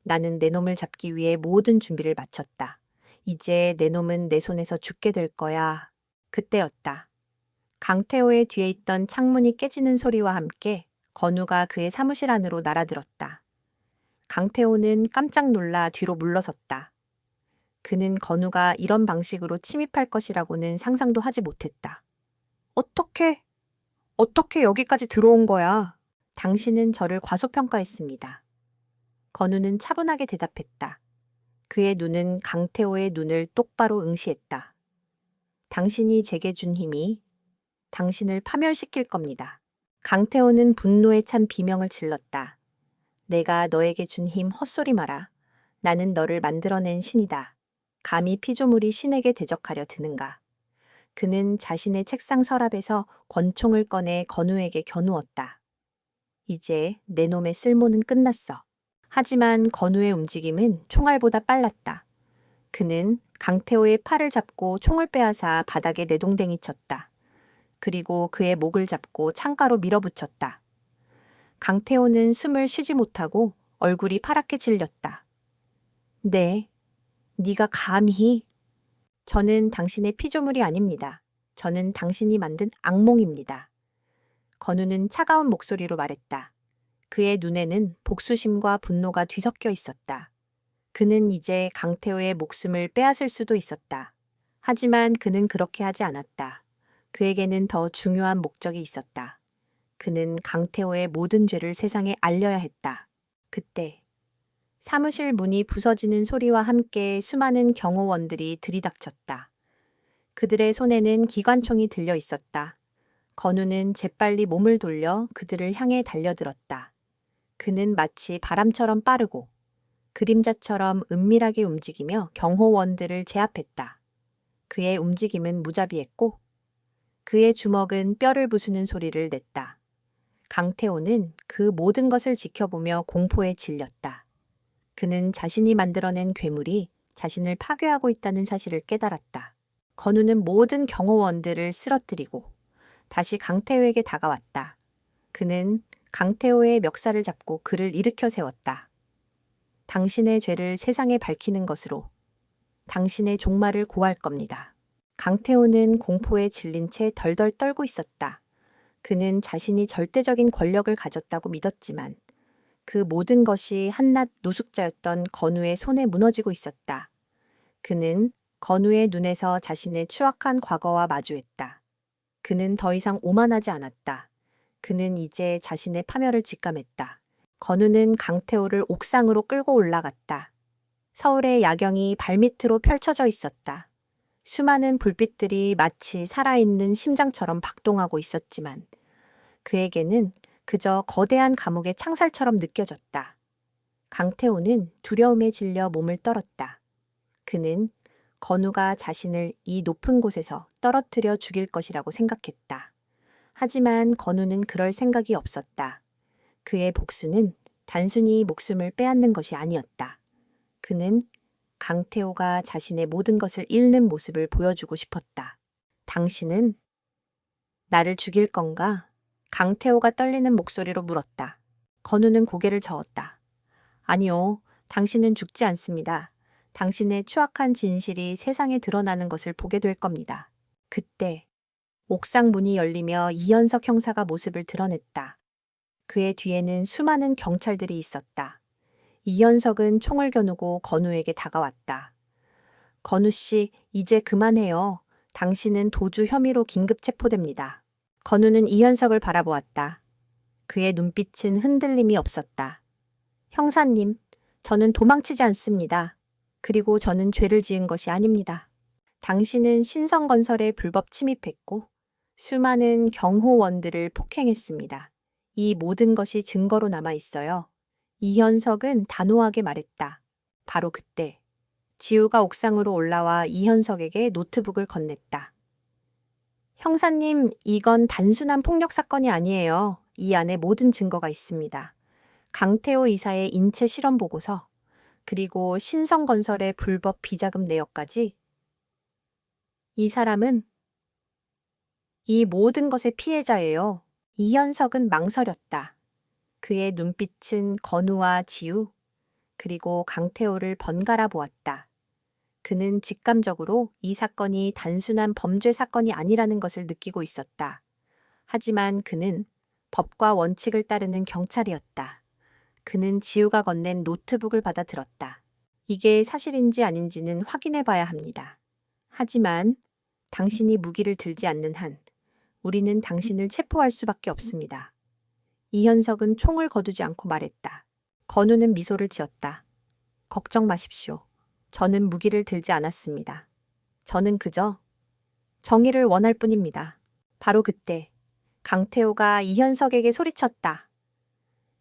나는 내 놈을 잡기 위해 모든 준비를 마쳤다. 이제 내 놈은 내 손에서 죽게 될 거야. 그때였다. 강태호의 뒤에 있던 창문이 깨지는 소리와 함께 건우가 그의 사무실 안으로 날아들었다. 강태호는 깜짝 놀라 뒤로 물러섰다. 그는 건우가 이런 방식으로 침입할 것이라고는 상상도 하지 못했다. 어떻게 여기까지 들어온 거야? 당신은 저를 과소평가했습니다. 건우는 차분하게 대답했다. 그의 눈은 강태호의 눈을 똑바로 응시했다. 당신이 제게 준 힘이 당신을 파멸시킬 겁니다. 강태호는 분노에 찬 비명을 질렀다. 내가 너에게 준 힘 헛소리 마라. 나는 너를 만들어낸 신이다. 감히 피조물이 신에게 대적하려 드는가. 그는 자신의 책상 서랍에서 권총을 꺼내 건우에게 겨누었다. 이제 내 놈의 쓸모는 끝났어. 하지만 건우의 움직임은 총알보다 빨랐다. 그는 강태호의 팔을 잡고 총을 빼앗아 바닥에 내동댕이 쳤다. 그리고 그의 목을 잡고 창가로 밀어붙였다. 강태호는 숨을 쉬지 못하고 얼굴이 파랗게 질렸다. 네, 네가 감히? 저는 당신의 피조물이 아닙니다. 저는 당신이 만든 악몽입니다. 건우는 차가운 목소리로 말했다. 그의 눈에는 복수심과 분노가 뒤섞여 있었다. 그는 이제 강태호의 목숨을 빼앗을 수도 있었다. 하지만 그는 그렇게 하지 않았다. 그에게는 더 중요한 목적이 있었다. 그는 강태호의 모든 죄를 세상에 알려야 했다. 그때 사무실 문이 부서지는 소리와 함께 수많은 경호원들이 들이닥쳤다. 그들의 손에는 기관총이 들려 있었다. 건우는 재빨리 몸을 돌려 그들을 향해 달려들었다. 그는 마치 바람처럼 빠르고 그림자처럼 은밀하게 움직이며 경호원들을 제압했다. 그의 움직임은 무자비했고 그의 주먹은 뼈를 부수는 소리를 냈다. 강태호는 그 모든 것을 지켜보며 공포에 질렸다. 그는 자신이 만들어낸 괴물이 자신을 파괴하고 있다는 사실을 깨달았다. 건우는 모든 경호원들을 쓰러뜨리고 다시 강태호에게 다가왔다. 그는 강태호의 멱살을 잡고 그를 일으켜 세웠다. 당신의 죄를 세상에 밝히는 것으로 당신의 종말을 고할 겁니다. 강태호는 공포에 질린 채 덜덜 떨고 있었다. 그는 자신이 절대적인 권력을 가졌다고 믿었지만 그 모든 것이 한낱 노숙자였던 건우의 손에 무너지고 있었다. 그는 건우의 눈에서 자신의 추악한 과거와 마주했다. 그는 더 이상 오만하지 않았다. 그는 이제 자신의 파멸을 직감했다. 건우는 강태호를 옥상으로 끌고 올라갔다. 서울의 야경이 발밑으로 펼쳐져 있었다. 수많은 불빛들이 마치 살아있는 심장처럼 박동하고 있었지만 그에게는 그저 거대한 감옥의 창살처럼 느껴졌다. 강태호는 두려움에 질려 몸을 떨었다. 그는 건우가 자신을 이 높은 곳에서 떨어뜨려 죽일 것이라고 생각했다. 하지만 건우는 그럴 생각이 없었다. 그의 복수는 단순히 목숨을 빼앗는 것이 아니었다. 그는 강태호가 자신의 모든 것을 잃는 모습을 보여주고 싶었다. 당신은 나를 죽일 건가? 강태호가 떨리는 목소리로 물었다. 건우는 고개를 저었다. 아니요, 당신은 죽지 않습니다. 당신의 추악한 진실이 세상에 드러나는 것을 보게 될 겁니다. 그때 옥상 문이 열리며 이현석 형사가 모습을 드러냈다. 그의 뒤에는 수많은 경찰들이 있었다. 이현석은 총을 겨누고 건우에게 다가왔다. 건우 씨, 이제 그만해요. 당신은 도주 혐의로 긴급 체포됩니다. 건우는 이현석을 바라보았다. 그의 눈빛은 흔들림이 없었다. 형사님, 저는 도망치지 않습니다. 그리고 저는 죄를 지은 것이 아닙니다. 당신은 신성건설에 불법 침입했고 수많은 경호원들을 폭행했습니다. 이 모든 것이 증거로 남아 있어요. 이현석은 단호하게 말했다. 바로 그때 지우가 옥상으로 올라와 이현석에게 노트북을 건넸다. 형사님, 이건 단순한 폭력 사건이 아니에요. 이 안에 모든 증거가 있습니다. 강태호 이사의 인체 실험 보고서, 그리고 신성건설의 불법 비자금 내역까지. 이 사람은 이 모든 것의 피해자예요. 이현석은 망설였다. 그의 눈빛은 건우와 지우, 그리고 강태호를 번갈아 보았다. 그는 직감적으로 이 사건이 단순한 범죄 사건이 아니라는 것을 느끼고 있었다. 하지만 그는 법과 원칙을 따르는 경찰이었다. 그는 지우가 건넨 노트북을 받아 들었다. 이게 사실인지 아닌지는 확인해 봐야 합니다. 하지만 당신이 무기를 들지 않는 한 우리는 당신을 체포할 수밖에 없습니다. 이현석은 총을 거두지 않고 말했다. 건우는 미소를 지었다. 걱정 마십시오. 저는 무기를 들지 않았습니다. 저는 그저 정의를 원할 뿐입니다. 바로 그때 강태호가 이현석에게 소리쳤다.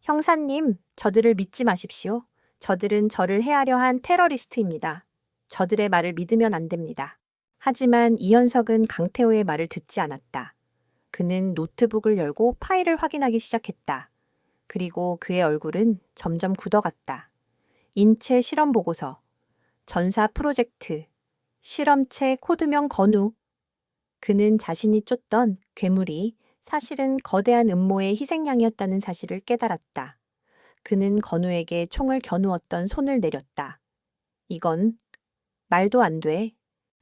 형사님, 저들을 믿지 마십시오. 저들은 저를 해하려 한 테러리스트입니다. 저들의 말을 믿으면 안 됩니다. 하지만 이현석은 강태호의 말을 듣지 않았다. 그는 노트북을 열고 파일을 확인하기 시작했다. 그리고 그의 얼굴은 점점 굳어갔다. 인체 실험 보고서, 전사 프로젝트, 실험체 코드명 건우. 그는 자신이 쫓던 괴물이 사실은 거대한 음모의 희생양이었다는 사실을 깨달았다. 그는 건우에게 총을 겨누었던 손을 내렸다. 이건 말도 안 돼.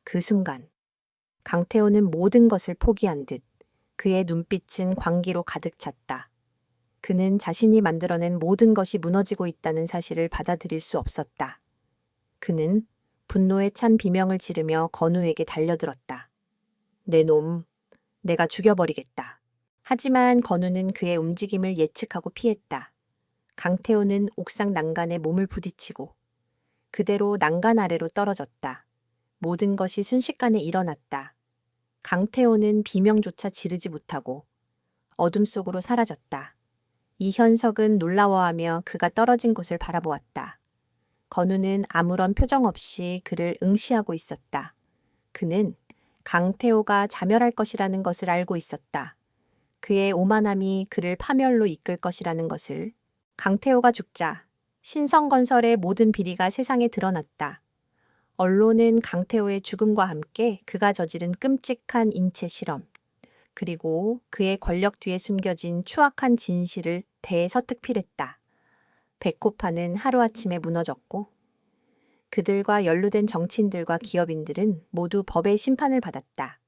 그 순간 강태호는 모든 것을 포기한 듯 그의 눈빛은 광기로 가득 찼다. 그는 자신이 만들어낸 모든 것이 무너지고 있다는 사실을 받아들일 수 없었다. 그는 분노에 찬 비명을 지르며 건우에게 달려들었다. 내 놈, 내가 죽여버리겠다. 하지만 건우는 그의 움직임을 예측하고 피했다. 강태호는 옥상 난간에 몸을 부딪히고 그대로 난간 아래로 떨어졌다. 모든 것이 순식간에 일어났다. 강태호는 비명조차 지르지 못하고 어둠 속으로 사라졌다. 이현석은 놀라워하며 그가 떨어진 곳을 바라보았다. 건우는 아무런 표정 없이 그를 응시하고 있었다. 그는 강태호가 자멸할 것이라는 것을 알고 있었다. 그의 오만함이 그를 파멸로 이끌 것이라는 것을. 강태호가 죽자 신성건설의 모든 비리가 세상에 드러났다. 언론은 강태호의 죽음과 함께 그가 저지른 끔찍한 인체 실험, 그리고 그의 권력 뒤에 숨겨진 추악한 진실을 대서특필했다. 백호파는 하루아침에 무너졌고 그들과 연루된 정치인들과 기업인들은 모두 법의 심판을 받았다.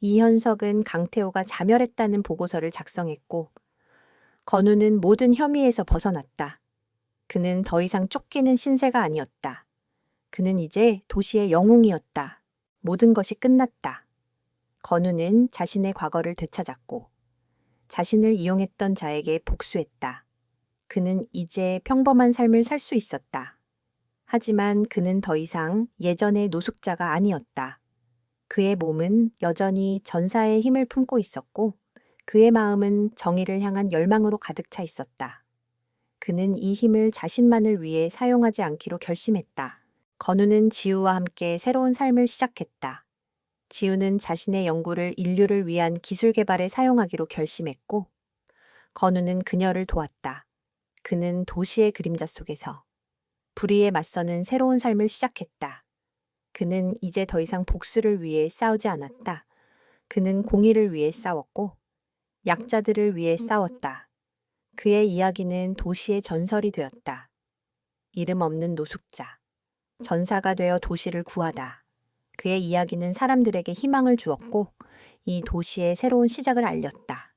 이현석은 강태호가 자멸했다는 보고서를 작성했고 건우는 모든 혐의에서 벗어났다. 그는 더 이상 쫓기는 신세가 아니었다. 그는 이제 도시의 영웅이었다. 모든 것이 끝났다. 건우는 자신의 과거를 되찾았고 자신을 이용했던 자에게 복수했다. 그는 이제 평범한 삶을 살 수 있었다. 하지만 그는 더 이상 예전의 노숙자가 아니었다. 그의 몸은 여전히 전사의 힘을 품고 있었고 그의 마음은 정의를 향한 열망으로 가득 차 있었다. 그는 이 힘을 자신만을 위해 사용하지 않기로 결심했다. 건우는 지우와 함께 새로운 삶을 시작했다. 지우는 자신의 연구를 인류를 위한 기술 개발에 사용하기로 결심했고 건우는 그녀를 도왔다. 그는 도시의 그림자 속에서 불의에 맞서는 새로운 삶을 시작했다. 그는 이제 더 이상 복수를 위해 싸우지 않았다. 그는 공의를 위해 싸웠고 약자들을 위해 싸웠다. 그의 이야기는 도시의 전설이 되었다. 이름 없는 노숙자, 전사가 되어 도시를 구하다. 그의 이야기는 사람들에게 희망을 주었고 이 도시의 새로운 시작을 알렸다.